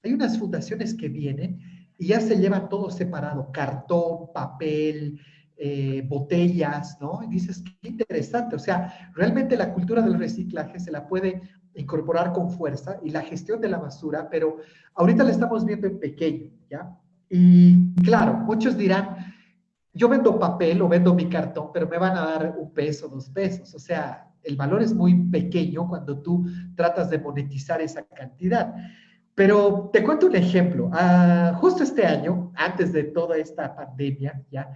hay unas fundaciones que vienen y ya se lleva todo separado, cartón, papel, botellas, ¿no? Y dices, qué interesante, o sea, realmente la cultura del reciclaje se la puede incorporar con fuerza y la gestión de la basura, pero ahorita la estamos viendo en pequeño, ¿ya? Y claro, muchos dirán, yo vendo papel o vendo mi cartón, pero me van a dar un peso, 2 pesos, o sea, el valor es muy pequeño cuando tú tratas de monetizar esa cantidad. Pero te cuento un ejemplo. Justo este año, antes de toda esta pandemia, ya,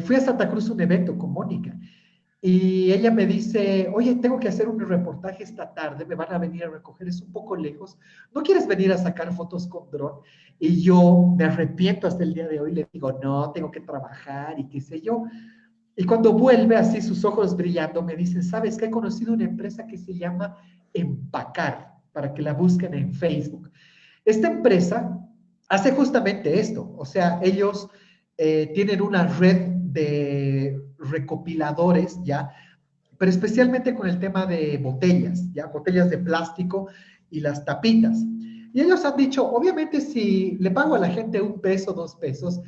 fui a Santa Cruz a un evento con Mónica y ella me dice, oye, tengo que hacer un reportaje esta tarde, me van a venir a recoger, es un poco lejos, ¿no quieres venir a sacar fotos con dron? Y yo me arrepiento hasta el día de hoy, le digo, no, tengo que trabajar y qué sé yo. Y cuando vuelve así, sus ojos brillando, me dice, ¿sabes que he conocido una empresa que se llama Empacar? Para que la busquen en Facebook. Esta empresa hace justamente esto, o sea, ellos tienen una red de recopiladores, ¿ya? Pero especialmente con el tema de botellas, ¿ya? Botellas de plástico y las tapitas. Y ellos han dicho, obviamente si le pago a la gente 1 peso, 2 pesos,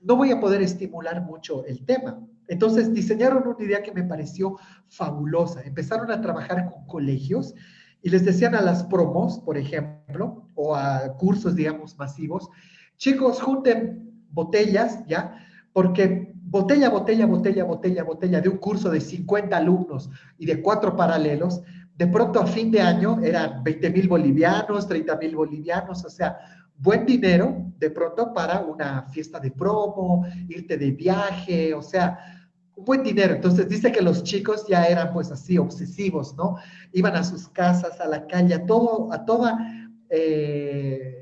no voy a poder estimular mucho el tema. Entonces diseñaron una idea que me pareció fabulosa. Empezaron a trabajar con colegios y les decían a las promos, por ejemplo, o a cursos, digamos, masivos, chicos, junten botellas, ¿ya? Porque botella, botella, botella, botella, botella de un curso de 50 alumnos y de 4 paralelos, de pronto a fin de año eran 20,000 bolivianos, 30,000 bolivianos, o sea, buen dinero de pronto para una fiesta de promo, irte de viaje, o sea, un buen dinero. Entonces dice que los chicos ya eran pues así obsesivos, ¿no? Iban a sus casas, a la calle, a toda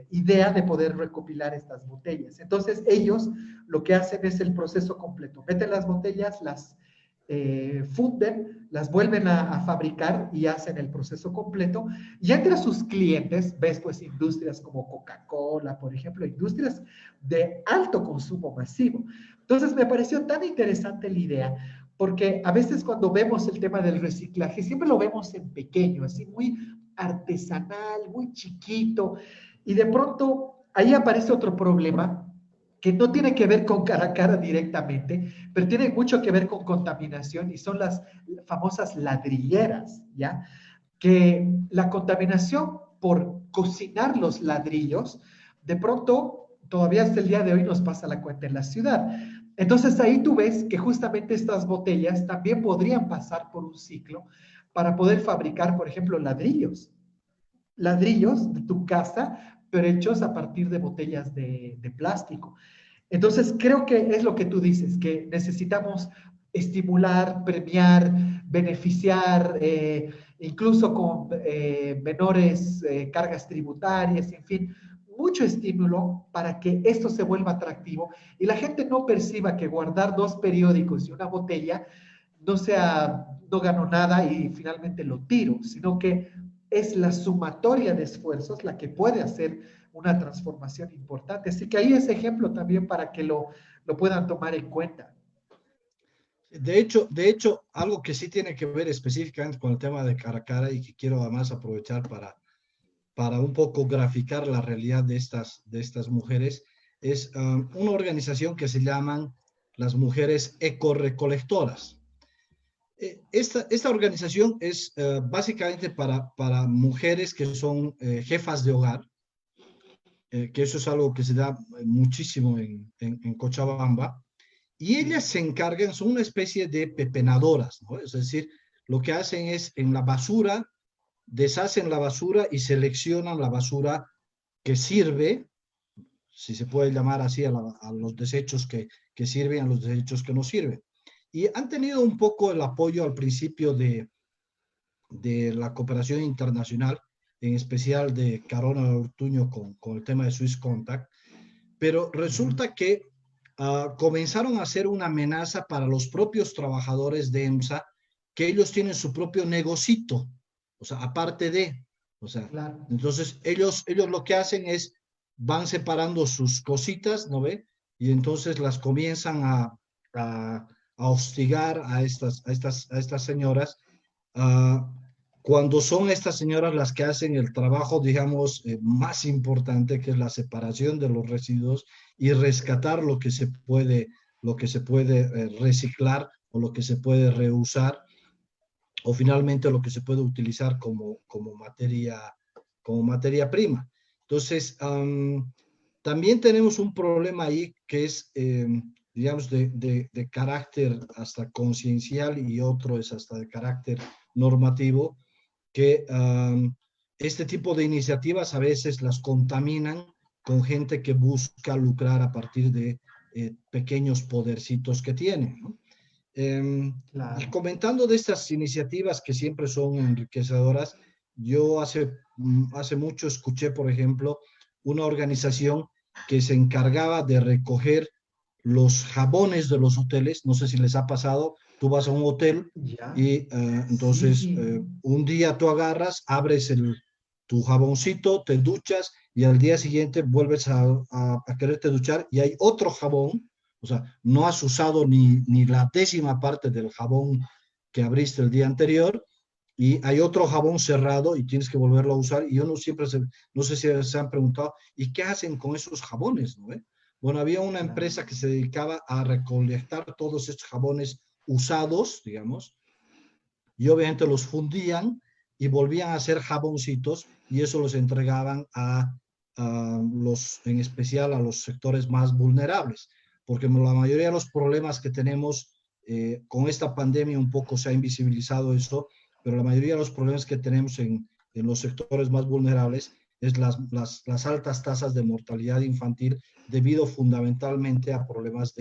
idea de poder recopilar estas botellas. Entonces ellos lo que hacen es el proceso completo. Meten las botellas, las funden, las vuelven a fabricar y hacen el proceso completo. Y entre sus clientes ves pues industrias como Coca-Cola, por ejemplo, industrias de alto consumo masivo. Entonces me pareció tan interesante la idea, porque a veces cuando vemos el tema del reciclaje, siempre lo vemos en pequeño, así muy artesanal, muy chiquito, y de pronto ahí aparece otro problema que no tiene que ver con cara a cara directamente, pero tiene mucho que ver con contaminación y son las famosas ladrilleras, ¿ya? Que la contaminación por cocinar los ladrillos, de pronto, todavía hasta el día de hoy nos pasa la cuenta en la ciudad. Entonces ahí tú ves que justamente estas botellas también podrían pasar por un ciclo para poder fabricar, por ejemplo, ladrillos de tu casa, pero hechos a partir de botellas de plástico. Entonces, creo que es lo que tú dices, que necesitamos estimular, premiar, beneficiar, incluso con menores cargas tributarias, en fin, mucho estímulo para que esto se vuelva atractivo y la gente no perciba que guardar 2 periódicos y una botella no sea, no gano nada y finalmente lo tiro, sino que es la sumatoria de esfuerzos la que puede hacer una transformación importante. Así que ahí ese ejemplo también para que lo puedan tomar en cuenta. De hecho, algo que sí tiene que ver específicamente con el tema de cara a cara y que quiero además aprovechar para un poco graficar la realidad de estas mujeres, es una organización que se llaman las mujeres ecorecolectoras. Esta organización es básicamente para mujeres que son jefas de hogar, que eso es algo que se da muchísimo en Cochabamba, y ellas se encargan, son una especie de pepenadoras, ¿no? Es decir, lo que hacen es en la basura, deshacen la basura y seleccionan la basura que sirve, si se puede llamar así, a los desechos que sirven, a los desechos que no sirven. Y han tenido un poco el apoyo al principio de la cooperación internacional, en especial de Carona Ortuño con el tema de Swiss Contact, pero resulta que comenzaron a ser una amenaza para los propios trabajadores de EMSA, que ellos tienen su propio negocito, o sea, aparte de, o sea, Claro. entonces ellos lo que hacen es, van separando sus cositas, ¿no ve? Y entonces las comienzan a hostigar a estas señoras, uh, cuando son estas señoras las que hacen el trabajo, digamos, más importante, que es la separación de los residuos y rescatar lo que se puede reciclar o lo que se puede reusar o finalmente lo que se puede utilizar como materia prima. Entonces, también tenemos un problema ahí que es, digamos, de carácter hasta conciencial y otro es hasta de carácter normativo, que este tipo de iniciativas a veces las contaminan con gente que busca lucrar a partir de pequeños podercitos que tienen, ¿no? Y Claro. comentando de estas iniciativas que siempre son enriquecedoras, yo hace mucho escuché, por ejemplo, una organización que se encargaba de recoger los jabones de los hoteles. No sé si les ha pasado, tú vas a un hotel Ya. y entonces Sí. un día tú agarras, abres tu jaboncito, te duchas y al día siguiente vuelves a quererte duchar y hay otro jabón, o sea, no has usado ni la 10ª parte del jabón que abriste el día anterior y hay otro jabón cerrado y tienes que volverlo a usar. Y uno siempre no sé si se han preguntado, ¿y qué hacen con esos jabones? ¿No? Bueno, había una Claro. empresa que se dedicaba a recolectar todos estos jabones usados, digamos, y obviamente los fundían y volvían a hacer jaboncitos y eso los entregaban en especial a los sectores más vulnerables, porque la mayoría de los problemas que tenemos con esta pandemia un poco se ha invisibilizado eso, pero la mayoría de los problemas que tenemos en los sectores más vulnerables es las altas tasas de mortalidad infantil debido fundamentalmente a problemas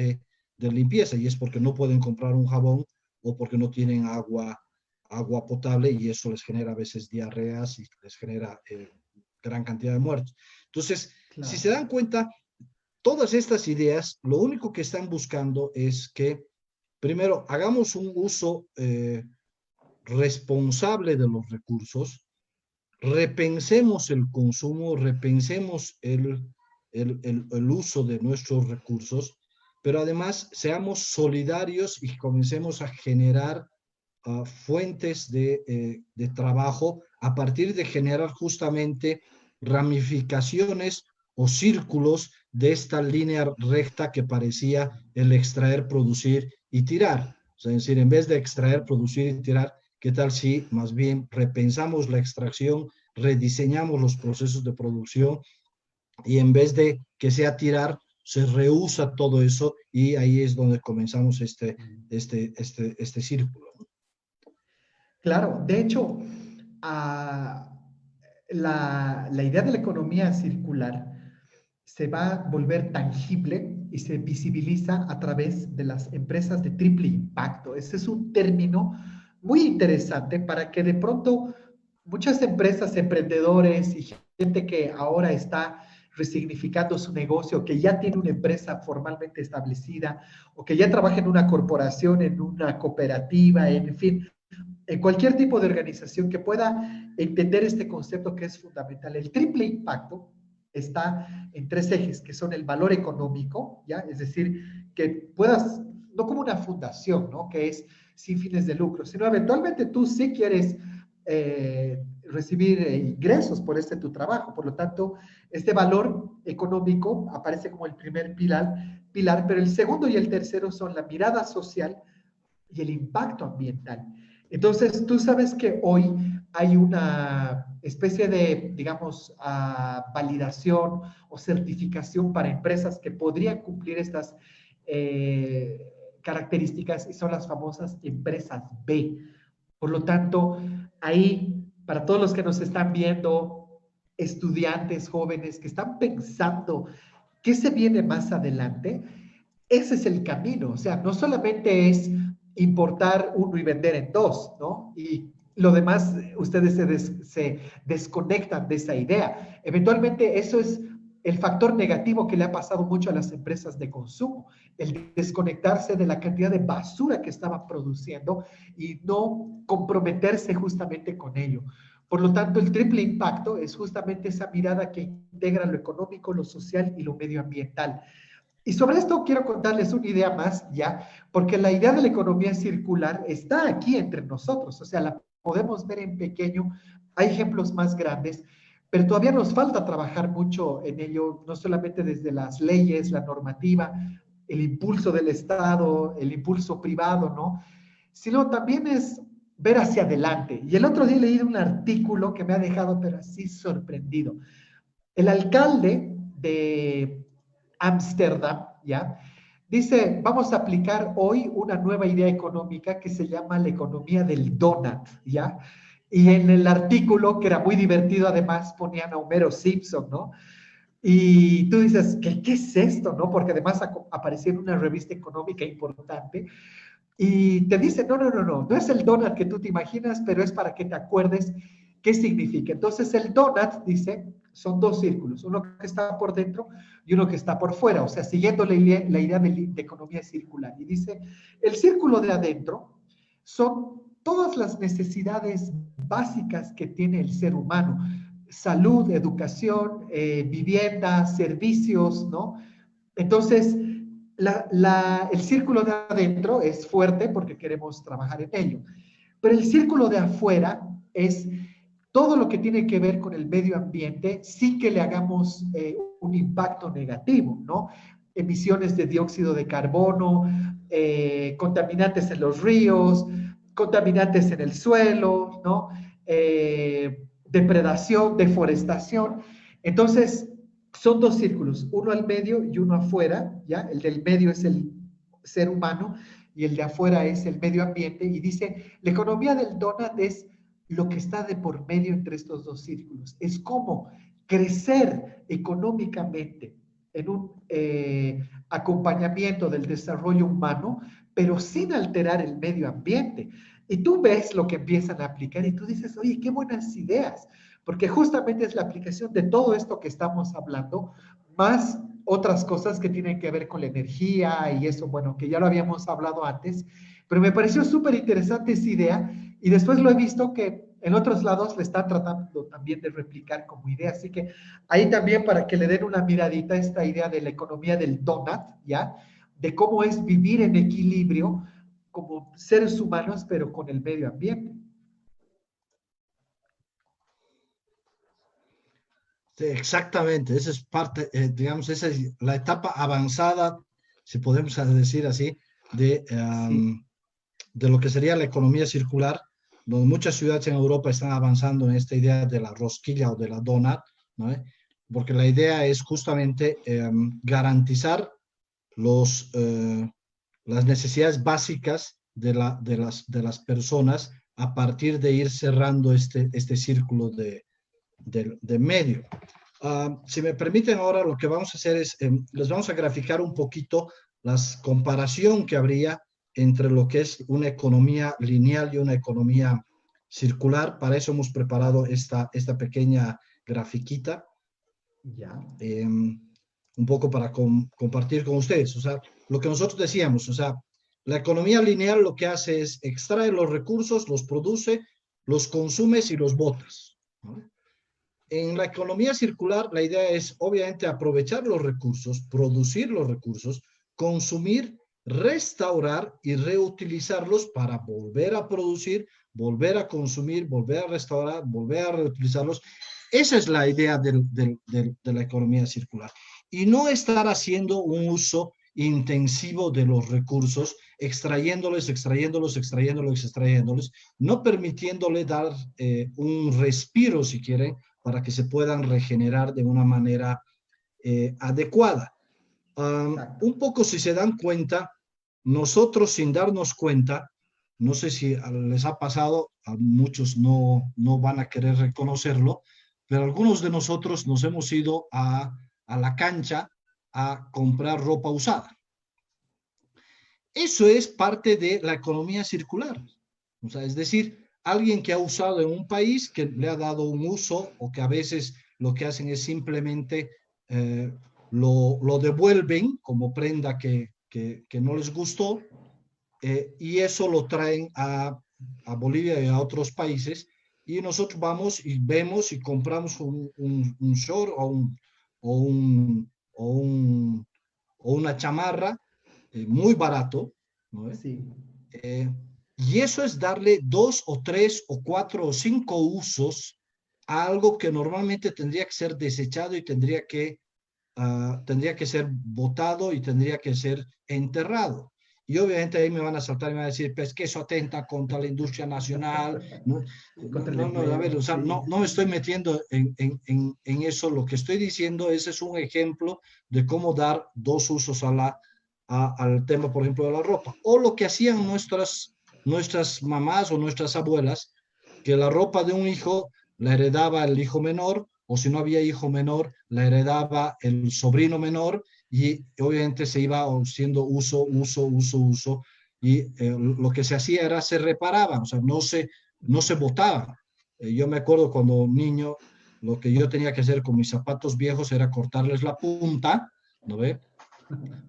de limpieza, y es porque no pueden comprar un jabón o porque no tienen agua potable, y eso les genera a veces diarreas y les genera gran cantidad de muertos. Entonces, si se Claro. dan cuenta, todas estas ideas, lo único que están buscando es que, primero, hagamos un uso responsable de los recursos, repensemos el consumo, repensemos el uso de nuestros recursos, pero además seamos solidarios y comencemos a generar fuentes de trabajo a partir de generar justamente ramificaciones o círculos de esta línea recta que parecía el extraer, producir y tirar. O sea, es decir, en vez de extraer, producir y tirar, ¿qué tal si más bien repensamos la extracción, rediseñamos los procesos de producción, y en vez de que sea tirar, se reusa todo eso, y ahí es donde comenzamos este círculo? Claro, de hecho, ah, la idea de la economía circular se va a volver tangible y se visibiliza a través de las empresas de triple impacto. Ese es un término muy interesante para que de pronto muchas empresas, emprendedores y gente que ahora está resignificando su negocio, que ya tiene una empresa formalmente establecida o que ya trabaja en una corporación, en una cooperativa, en fin, en cualquier tipo de organización que pueda entender este concepto que es fundamental. El triple impacto está en tres ejes, que son el valor económico, ¿ya? Es decir, que puedas, no como una fundación, ¿no? Que es sin fines de lucro, sino eventualmente tú sí quieres recibir ingresos por este tu trabajo. Por lo tanto, este valor económico aparece como el primer pilar, pero el segundo y el tercero son la mirada social y el impacto ambiental. Entonces, tú sabes que hoy hay una especie de, digamos, validación o certificación para empresas que podrían cumplir estas características, y son las famosas empresas B. Por lo tanto, ahí, para todos los que nos están viendo, estudiantes jóvenes que están pensando qué se viene más adelante, ese es el camino. O sea, no solamente es importar uno y vender en dos, ¿no? Y lo demás, ustedes se desconectan de esa idea. Eventualmente, eso es el factor negativo que le ha pasado mucho a las empresas de consumo, el desconectarse de la cantidad de basura que estaban produciendo y no comprometerse justamente con ello. Por lo tanto, el triple impacto es justamente esa mirada que integra lo económico, lo social y lo medioambiental. Y sobre esto quiero contarles una idea más, ¿ya? Porque la idea de la economía circular está aquí entre nosotros, o sea, la podemos ver en pequeño, hay ejemplos más grandes, pero todavía nos falta trabajar mucho en ello, no solamente desde las leyes, la normativa, el impulso del Estado, el impulso privado, ¿no? Sino también es ver hacia adelante. Y el otro día leí un artículo que me ha dejado, pero así sorprendido. El alcalde de Ámsterdam, ¿ya? Dice, vamos a aplicar hoy una nueva idea económica que se llama la economía del donut, ¿ya? Y en el artículo, que era muy divertido, además ponían a Homero Simpson, ¿no? Y tú dices, ¿qué es esto, no? Porque además apareció en una revista económica importante y te dice, no es el donut que tú te imaginas, pero es para que te acuerdes qué significa. Entonces el donut, dice, son dos círculos, uno que está por dentro y uno que está por fuera, o sea, siguiendo la idea de economía circular. Y dice, el círculo de adentro son todas las necesidades básicas que tiene el ser humano: salud, educación, vivienda, servicios, ¿no? Entonces, el círculo de adentro es fuerte porque queremos trabajar en ello, pero el círculo de afuera es todo lo que tiene que ver con el medio ambiente sin que le hagamos un impacto negativo, ¿no? Emisiones de dióxido de carbono, contaminantes en los ríos, contaminantes en el suelo, ¿no? Depredación, deforestación. Entonces, son dos círculos, uno al medio y uno afuera, ¿ya? El del medio es el ser humano y el de afuera es el medio ambiente, y dice, la economía del donut es lo que está de por medio entre estos dos círculos, es cómo crecer económicamente en un acompañamiento del desarrollo humano, pero sin alterar el medio ambiente. Y tú ves lo que empiezan a aplicar y tú dices, oye, qué buenas ideas, porque justamente es la aplicación de todo esto que estamos hablando, más otras cosas que tienen que ver con la energía y eso, bueno, que ya lo habíamos hablado antes, pero me pareció súper interesante esa idea y después lo he visto que en otros lados le están tratando también de replicar como idea, así que ahí también para que le den una miradita a esta idea de la economía del donut, ¿ya? De cómo es vivir en equilibrio como seres humanos, pero con el medio ambiente. Sí, exactamente, esa es parte, digamos, esa es la etapa avanzada, si podemos decir así, de, Sí, de lo que sería la economía circular, donde muchas ciudades en Europa están avanzando en esta idea de la rosquilla o de la donut, ¿no? Porque la idea es justamente garantizar los, las necesidades básicas de las personas a partir de ir cerrando este círculo de medio. Si me permiten ahora, lo que vamos a hacer es, les vamos a graficar un poquito la comparación que habría entre lo que es una economía lineal y una economía circular. Para eso hemos preparado esta pequeña grafiquita, ya, un poco para compartir con ustedes. O sea, lo que nosotros decíamos, o sea, la economía lineal lo que hace es extraer los recursos, los produce, los consumes y los botas, ¿no? En la economía circular, la idea es obviamente aprovechar los recursos, producir los recursos, consumir, restaurar y reutilizarlos para volver a producir, volver a consumir, volver a restaurar, volver a reutilizarlos. Esa es la idea de la economía circular. Y no estar haciendo un uso intensivo de los recursos, extrayéndolos, extrayéndolos, extrayéndolos, extrayéndolos, no permitiéndole dar un respiro, si quieren, para que se puedan regenerar de una manera adecuada. exacto. Un poco, si se dan cuenta, nosotros sin darnos cuenta, no sé si les ha pasado, a muchos no van a querer reconocerlo, pero algunos de nosotros nos hemos ido a la cancha a comprar ropa usada. Eso es parte de la economía circular. O sea, es decir, alguien que ha usado en un país, que le ha dado un uso o que a veces lo que hacen es simplemente lo devuelven como prenda que no les gustó, y eso lo traen a Bolivia y a otros países, y nosotros vamos y vemos y compramos un short o, un, o, un, o una chamarra muy barato, ¿no? Sí, Eh, y eso es darle dos o tres o cuatro o cinco usos a algo que normalmente tendría que ser desechado y tendría que ser botado y tendría que ser enterrado. Y obviamente ahí me van a saltar y me van a decir, pues que eso atenta contra la industria nacional. No, contra el a ver, empleo, o sea, sí. no me estoy metiendo en eso. Lo que estoy diciendo, ese es un ejemplo de cómo dar dos usos al tema, por ejemplo, de la ropa. O lo que hacían nuestras mamás o nuestras abuelas, que la ropa de un hijo la heredaba el hijo menor, o si no había hijo menor, la heredaba el sobrino menor, y obviamente se iba haciendo uso, y lo que se hacía era se reparaba, o sea, no se botaba. Yo me acuerdo cuando niño, lo que yo tenía que hacer con mis zapatos viejos era cortarles la punta, ¿no ve?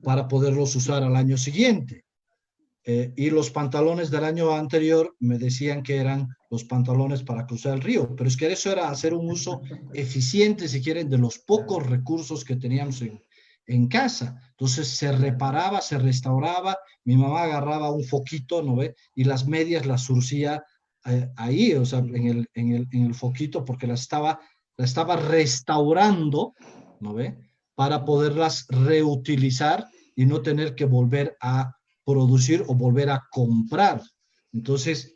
Para poderlos usar al año siguiente. Y los pantalones del año anterior me decían que eran los pantalones para cruzar el río, pero es que eso era hacer un uso eficiente, si quieren, de los Claro, pocos recursos que teníamos en casa. Entonces se claro. reparaba, se restauraba, mi mamá agarraba un foquito, ¿no ve? Y las medias las surcía ahí, o sea, Sí, en el foquito, porque la estaba restaurando, ¿no ve? Para poderlas reutilizar y no tener que volver a producir o volver a comprar. Entonces,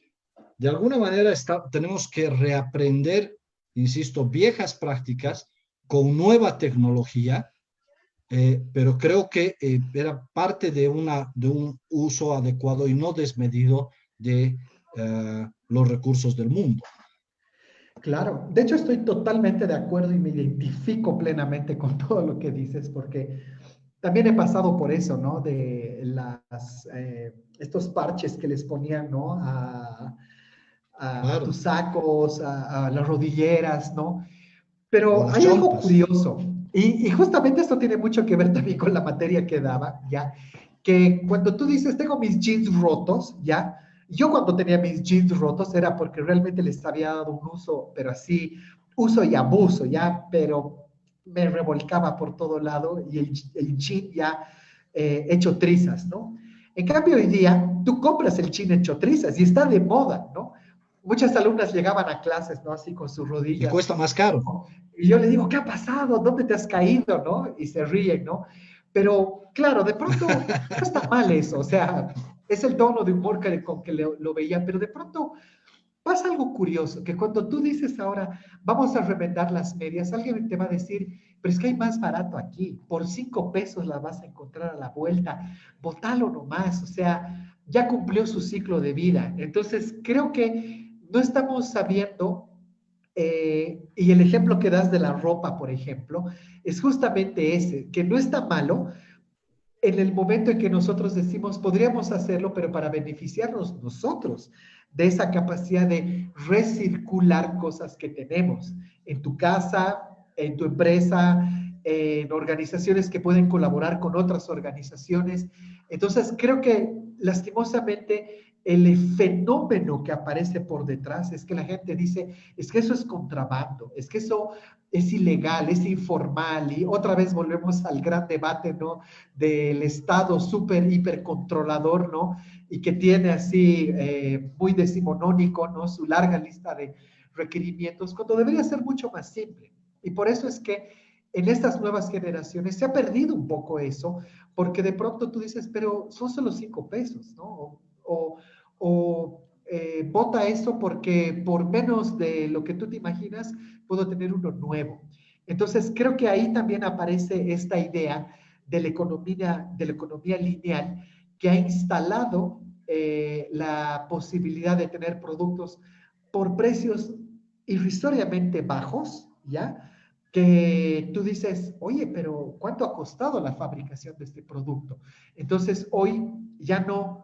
de alguna manera tenemos que reaprender, insisto, viejas prácticas con nueva tecnología, pero creo que era parte de un uso adecuado y no desmedido de los recursos del mundo. Claro, de hecho estoy totalmente de acuerdo y me identifico plenamente con todo lo que dices, porque también he pasado por eso, ¿no? De estos parches que les ponían, ¿no? A Claro, tus sacos, a las rodilleras, ¿no? o Pero las hay algo chompas. curioso, y justamente esto tiene mucho que ver también con la materia que daba, ¿ya? Que cuando tú dices, tengo mis jeans rotos, ¿ya? Yo cuando tenía mis jeans rotos era porque realmente les había dado un uso, pero así, uso y abuso, ¿ya? Pero me revolcaba por todo lado y el jean ya hecho trizas, ¿no? En cambio, hoy día tú compras el jean hecho trizas y está de moda, ¿no? Muchas alumnas llegaban a clases, ¿no? Así con sus Y rodillas. cuesta más caro. Y yo le digo, ¿qué ha pasado? ¿Dónde te has caído? ¿No? Y se ríen, ¿no? Pero claro, de pronto no está mal eso, o sea, es el tono de humor con que lo veía, pero de pronto pasa algo curioso, que cuando tú dices ahora, vamos a remendar las medias, alguien te va a decir, pero es que hay más barato aquí, por 5 pesos las vas a encontrar a la vuelta, botalo nomás, o sea, ya cumplió su ciclo de vida. Entonces, creo que no estamos sabiendo, y el ejemplo que das de la ropa, por ejemplo, es justamente ese, que no está malo, en el momento en que nosotros decimos, podríamos hacerlo, pero para beneficiarnos nosotros de esa capacidad de recircular cosas que tenemos en tu casa, en tu empresa, en organizaciones que pueden colaborar con otras organizaciones. Entonces, creo que lastimosamente el fenómeno que aparece por detrás es que la gente dice, es que eso es contrabando, es que eso es ilegal, es informal, y otra vez volvemos al gran debate, ¿no? Del Estado súper, hiper controlador, ¿no? Y que tiene así muy decimonónico, ¿no? Su larga lista de requerimientos, cuando debería ser mucho más simple. Y por eso es que en estas nuevas generaciones se ha perdido un poco eso, porque de pronto tú dices, pero son solo 5 pesos, ¿no? Vota eso porque por menos de lo que tú te imaginas, puedo tener uno nuevo. Entonces, creo que ahí también aparece esta idea de la economía lineal que ha instalado la posibilidad de tener productos por precios irrisoriamente bajos, ¿ya? Que tú dices, oye, pero ¿cuánto ha costado la fabricación de este producto? Entonces, hoy ya no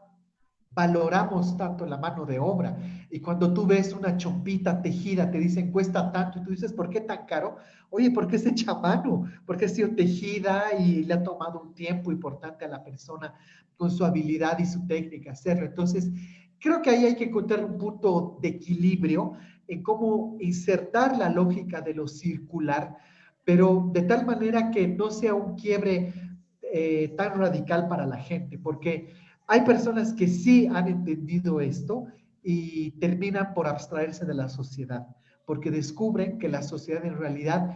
valoramos tanto la mano de obra. Y cuando tú ves una chompita tejida, te dicen cuesta tanto, y tú dices, ¿por qué tan caro? Oye, porque es hecha a mano, porque ha sido tejida y le ha tomado un tiempo importante a la persona con su habilidad y su técnica hacerlo. Entonces, creo que ahí hay que encontrar un punto de equilibrio en cómo insertar la lógica de lo circular, pero de tal manera que no sea un quiebre tan radical para la gente, porque hay personas que sí han entendido esto y terminan por abstraerse de la sociedad, porque descubren que la sociedad en realidad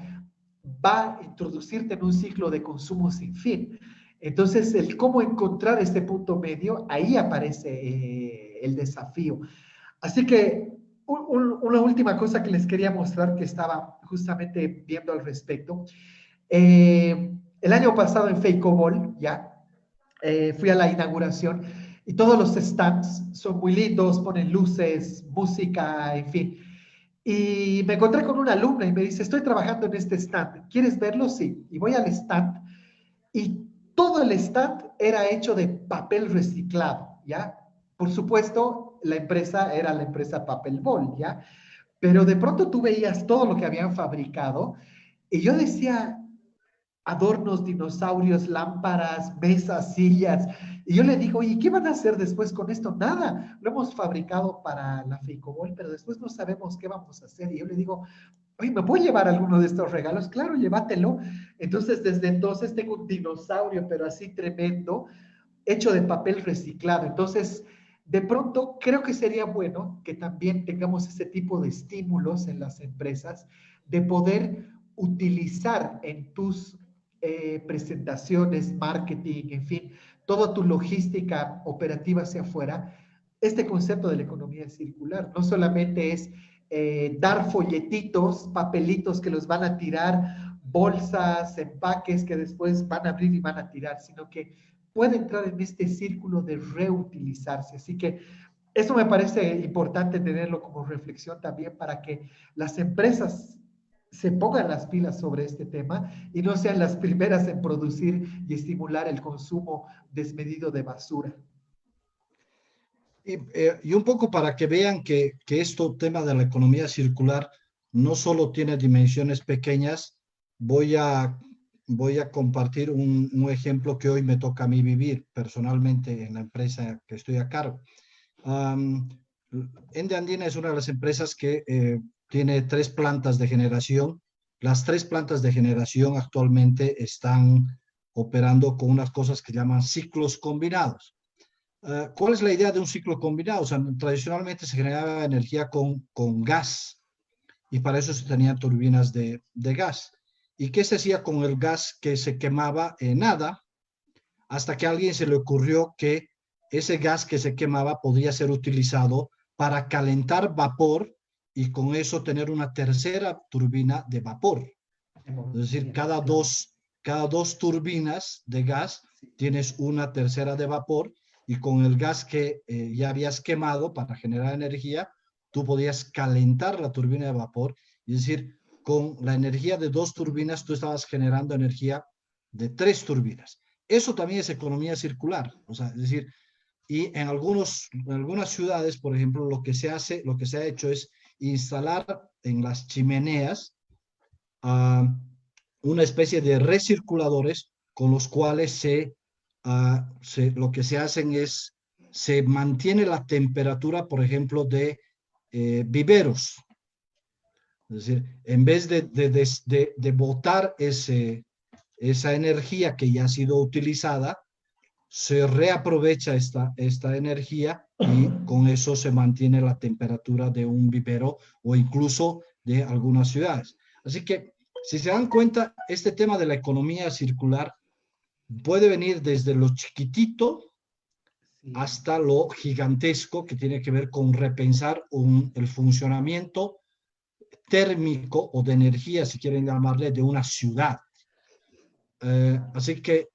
va a introducirte en un ciclo de consumo sin fin. Entonces, el cómo encontrar este punto medio, ahí aparece el desafío. Así que una última cosa que les quería mostrar que estaba justamente viendo al respecto. El año pasado en Feicobol, ya, fui a la inauguración y todos los stands son muy lindos, ponen luces, música, en fin. Y me encontré con una alumna y me dice, estoy trabajando en este stand, ¿quieres verlo? Sí. Y voy al stand y todo el stand era hecho de papel reciclado, ¿ya? Por supuesto, la empresa era la empresa Papel Bol, ¿ya? Pero de pronto tú veías todo lo que habían fabricado y yo decía, adornos, dinosaurios, lámparas, mesas, sillas. Y yo le digo, ¿y qué van a hacer después con esto? Nada, lo hemos fabricado para la Feicobol, pero después no sabemos qué vamos a hacer. Y yo le digo, oye, ¿me puedo llevar alguno de estos regalos? Claro, llévatelo. Entonces, desde entonces tengo un dinosaurio, pero así tremendo, hecho de papel reciclado. Entonces, de pronto, creo que sería bueno que también tengamos ese tipo de estímulos en las empresas de poder utilizar en tus presentaciones, marketing, en fin, toda tu logística operativa hacia afuera, este concepto de la economía circular. No solamente es dar folletitos, papelitos que los van a tirar, bolsas, empaques que después van a abrir y van a tirar, sino que puede entrar en este círculo de reutilizarse. Así que Eso me parece importante tenerlo como reflexión también para que las empresas se pongan las pilas sobre este tema y no sean las primeras en producir y estimular el consumo desmedido de basura. Y un poco para que vean que esto tema de la economía circular no solo tiene dimensiones pequeñas, voy a, voy a compartir un ejemplo que hoy me toca a mí vivir personalmente en la empresa que estoy a cargo. Um, Ende Andina es una de las empresas que tiene 3 plantas de generación. Las 3 plantas de generación actualmente están operando con unas cosas que llaman ciclos combinados. ¿Cuál es la idea de un ciclo combinado? O sea, tradicionalmente se generaba energía con gas y para eso se tenían turbinas de gas. ¿Y qué se hacía con el gas que se quemaba? Nada, hasta que a alguien se le ocurrió que ese gas que se quemaba podría ser utilizado para calentar vapor y con eso tener una tercera turbina de vapor. Es decir, cada dos turbinas de gas tienes una tercera de vapor y con el gas que ya habías quemado para generar energía, tú podías calentar la turbina de vapor. Es decir, con la energía de 2 turbinas, tú estabas generando energía de 3 turbinas. Eso también es economía circular. O sea, es decir, y en algunas ciudades, por ejemplo, lo que se ha hecho es instalar en las chimeneas uh, una especie de recirculadores con los cuales lo que se hacen es, se mantiene la temperatura, por ejemplo, de viveros. Es decir, en vez de botar esa energía que ya ha sido utilizada, se reaprovecha esta energía y con eso se mantiene la temperatura de un vivero o incluso de algunas ciudades. Así que, si se dan cuenta, este tema de la economía circular puede venir desde lo chiquitito hasta lo gigantesco, que tiene que ver con repensar el funcionamiento térmico o de energía, si quieren llamarle, de una ciudad. Así que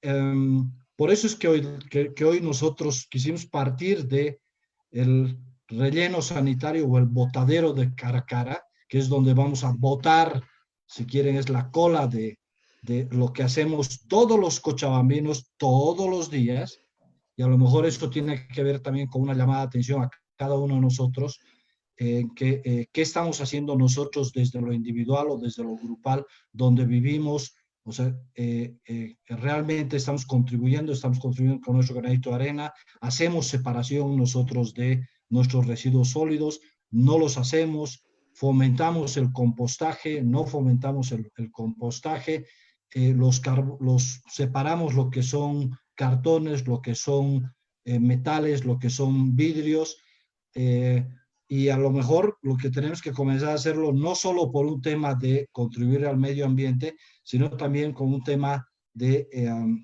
por eso es que hoy nosotros quisimos partir de el relleno sanitario o el botadero de Caracara, que es donde vamos a botar, si quieren, es la cola de lo que hacemos todos los cochabambinos todos los días, y a lo mejor esto tiene que ver también con una llamada de atención a cada uno de nosotros, qué estamos haciendo nosotros desde lo individual o desde lo grupal, donde vivimos. O sea, realmente estamos contribuyendo con nuestro granito de arena, hacemos separación nosotros de nuestros residuos sólidos, no los hacemos, fomentamos el compostaje, no fomentamos el compostaje, los separamos lo que son cartones, lo que son metales, lo que son vidrios, y a lo mejor lo que tenemos que comenzar a hacerlo no solo por un tema de contribuir al medio ambiente, sino también con un tema de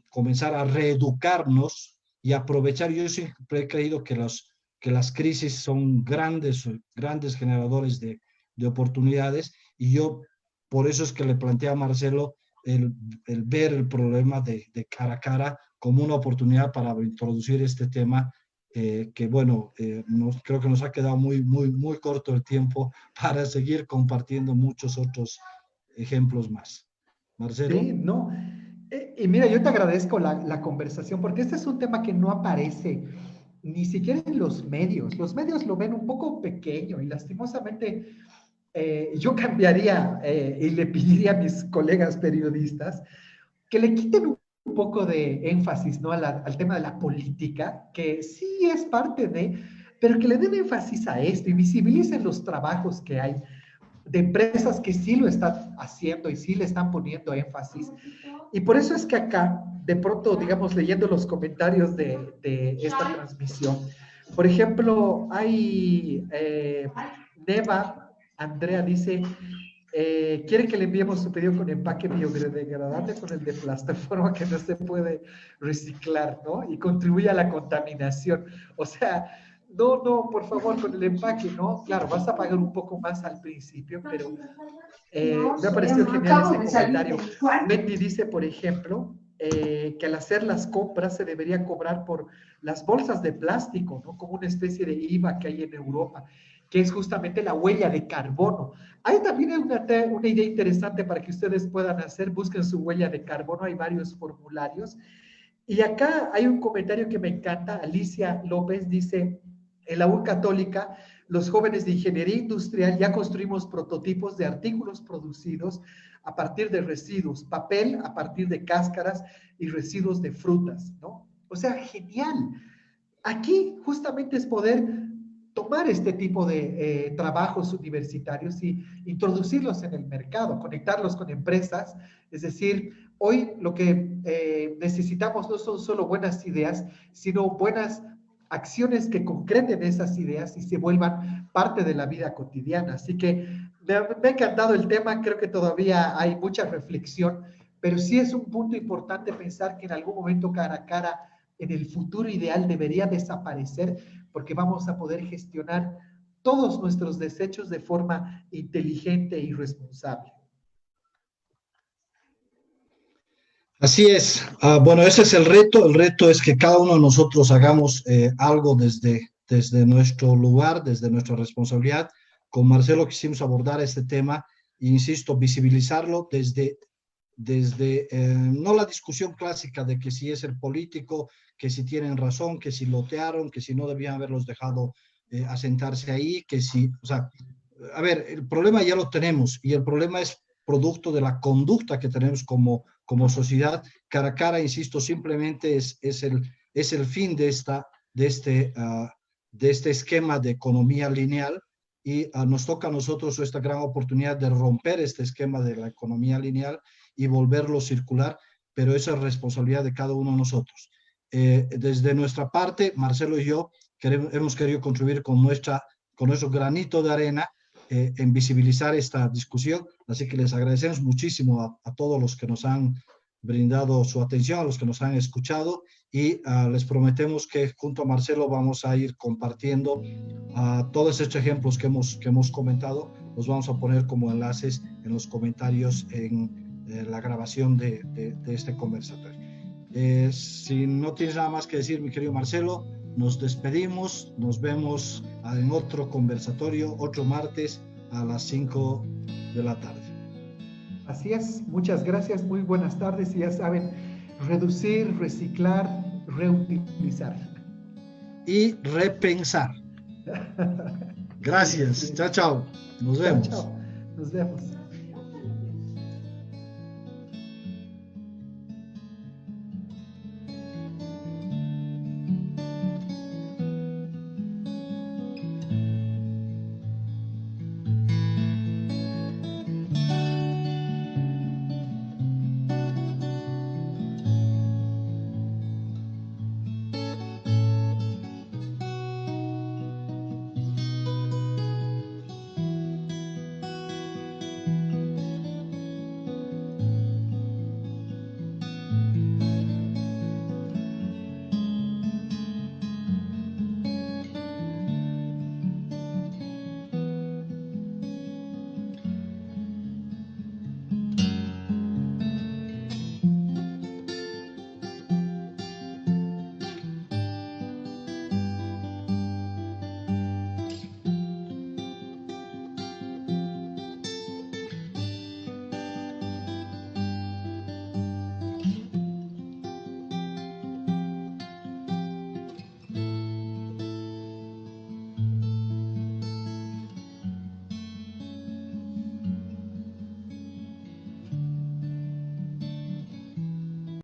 comenzar a reeducarnos y aprovechar. Yo siempre he creído que las crisis son grandes generadores de oportunidades, y yo por eso es que le planteé a Marcelo el ver el problema de cara a cara como una oportunidad para introducir este tema, que bueno, creo que nos ha quedado muy corto el tiempo para seguir compartiendo muchos otros ejemplos más. Marcelo. Sí, no. Y mira, yo te agradezco la conversación porque este es un tema que no aparece ni siquiera en los medios. Los medios lo ven un poco pequeño y lastimosamente yo cambiaría y le pediría a mis colegas periodistas que le quiten un poco de énfasis, ¿no? Al tema de la política, que sí es parte de, pero que le den énfasis a esto y visibilicen los trabajos que hay de empresas que sí lo están haciendo y sí le están poniendo énfasis. Y por eso es que acá, de pronto, digamos, leyendo los comentarios de esta transmisión, por ejemplo, hay Neva, Andrea dice, quiere que le enviemos su pedido con empaque biodegradable con el de plataforma que no se puede reciclar, ¿no? Y contribuye a la contaminación. O sea, no, por favor, con el empaque, ¿no? Claro, vas a pagar un poco más al principio, pero me ha parecido genial ese comentario. Wendy dice, por ejemplo, que al hacer las compras se debería cobrar por las bolsas de plástico, ¿no? Como una especie de IVA que hay en Europa, que es justamente la huella de carbono. Hay también una idea interesante para que ustedes puedan hacer, busquen su huella de carbono, hay varios formularios. Y acá hay un comentario que me encanta, Alicia López dice, en la U Católica, los jóvenes de ingeniería industrial ya construimos prototipos de artículos producidos a partir de residuos, papel a partir de cáscaras y residuos de frutas, ¿no? O sea, genial. Aquí justamente es poder tomar este tipo de trabajos universitarios y introducirlos en el mercado, conectarlos con empresas. Es decir, hoy lo que necesitamos no son solo buenas ideas, sino buenas acciones que concreten esas ideas y se vuelvan parte de la vida cotidiana. Así que me ha encantado el tema, creo que todavía hay mucha reflexión, pero sí es un punto importante pensar que en algún momento cara a cara en el futuro ideal debería desaparecer porque vamos a poder gestionar todos nuestros desechos de forma inteligente y responsable. Así es. Bueno, ese es el reto. El reto es que cada uno de nosotros hagamos algo desde nuestro lugar, desde nuestra responsabilidad. Con Marcelo quisimos abordar este tema e, insisto, visibilizarlo desde no la discusión clásica de que si es el político, que si tienen razón, que si lotearon, que si no debían haberlos dejado asentarse ahí, que si, o sea, a ver, el problema ya lo tenemos y el problema es producto de la conducta que tenemos como sociedad. Cara a cara, insisto, simplemente es el fin de este esquema de economía lineal y nos toca a nosotros esta gran oportunidad de romper este esquema de la economía lineal y volverlo circular, pero esa es responsabilidad de cada uno de nosotros. Desde nuestra parte, Marcelo y yo hemos querido contribuir con nuestro granito de arena en visibilizar esta discusión, así que les agradecemos muchísimo a todos los que nos han brindado su atención, a los que nos han escuchado y les prometemos que junto a Marcelo vamos a ir compartiendo todos estos ejemplos que hemos comentado, los vamos a poner como enlaces en los comentarios en la grabación de este conversatorio. Si no tienes nada más que decir, mi querido Marcelo, nos despedimos, nos vemos en otro conversatorio, otro martes a las 5 de la tarde. Así es, muchas gracias, muy buenas tardes y ya saben, reducir, reciclar, reutilizar. Y repensar. Gracias, chao, chao, nos vemos. Chao, chao. Nos vemos.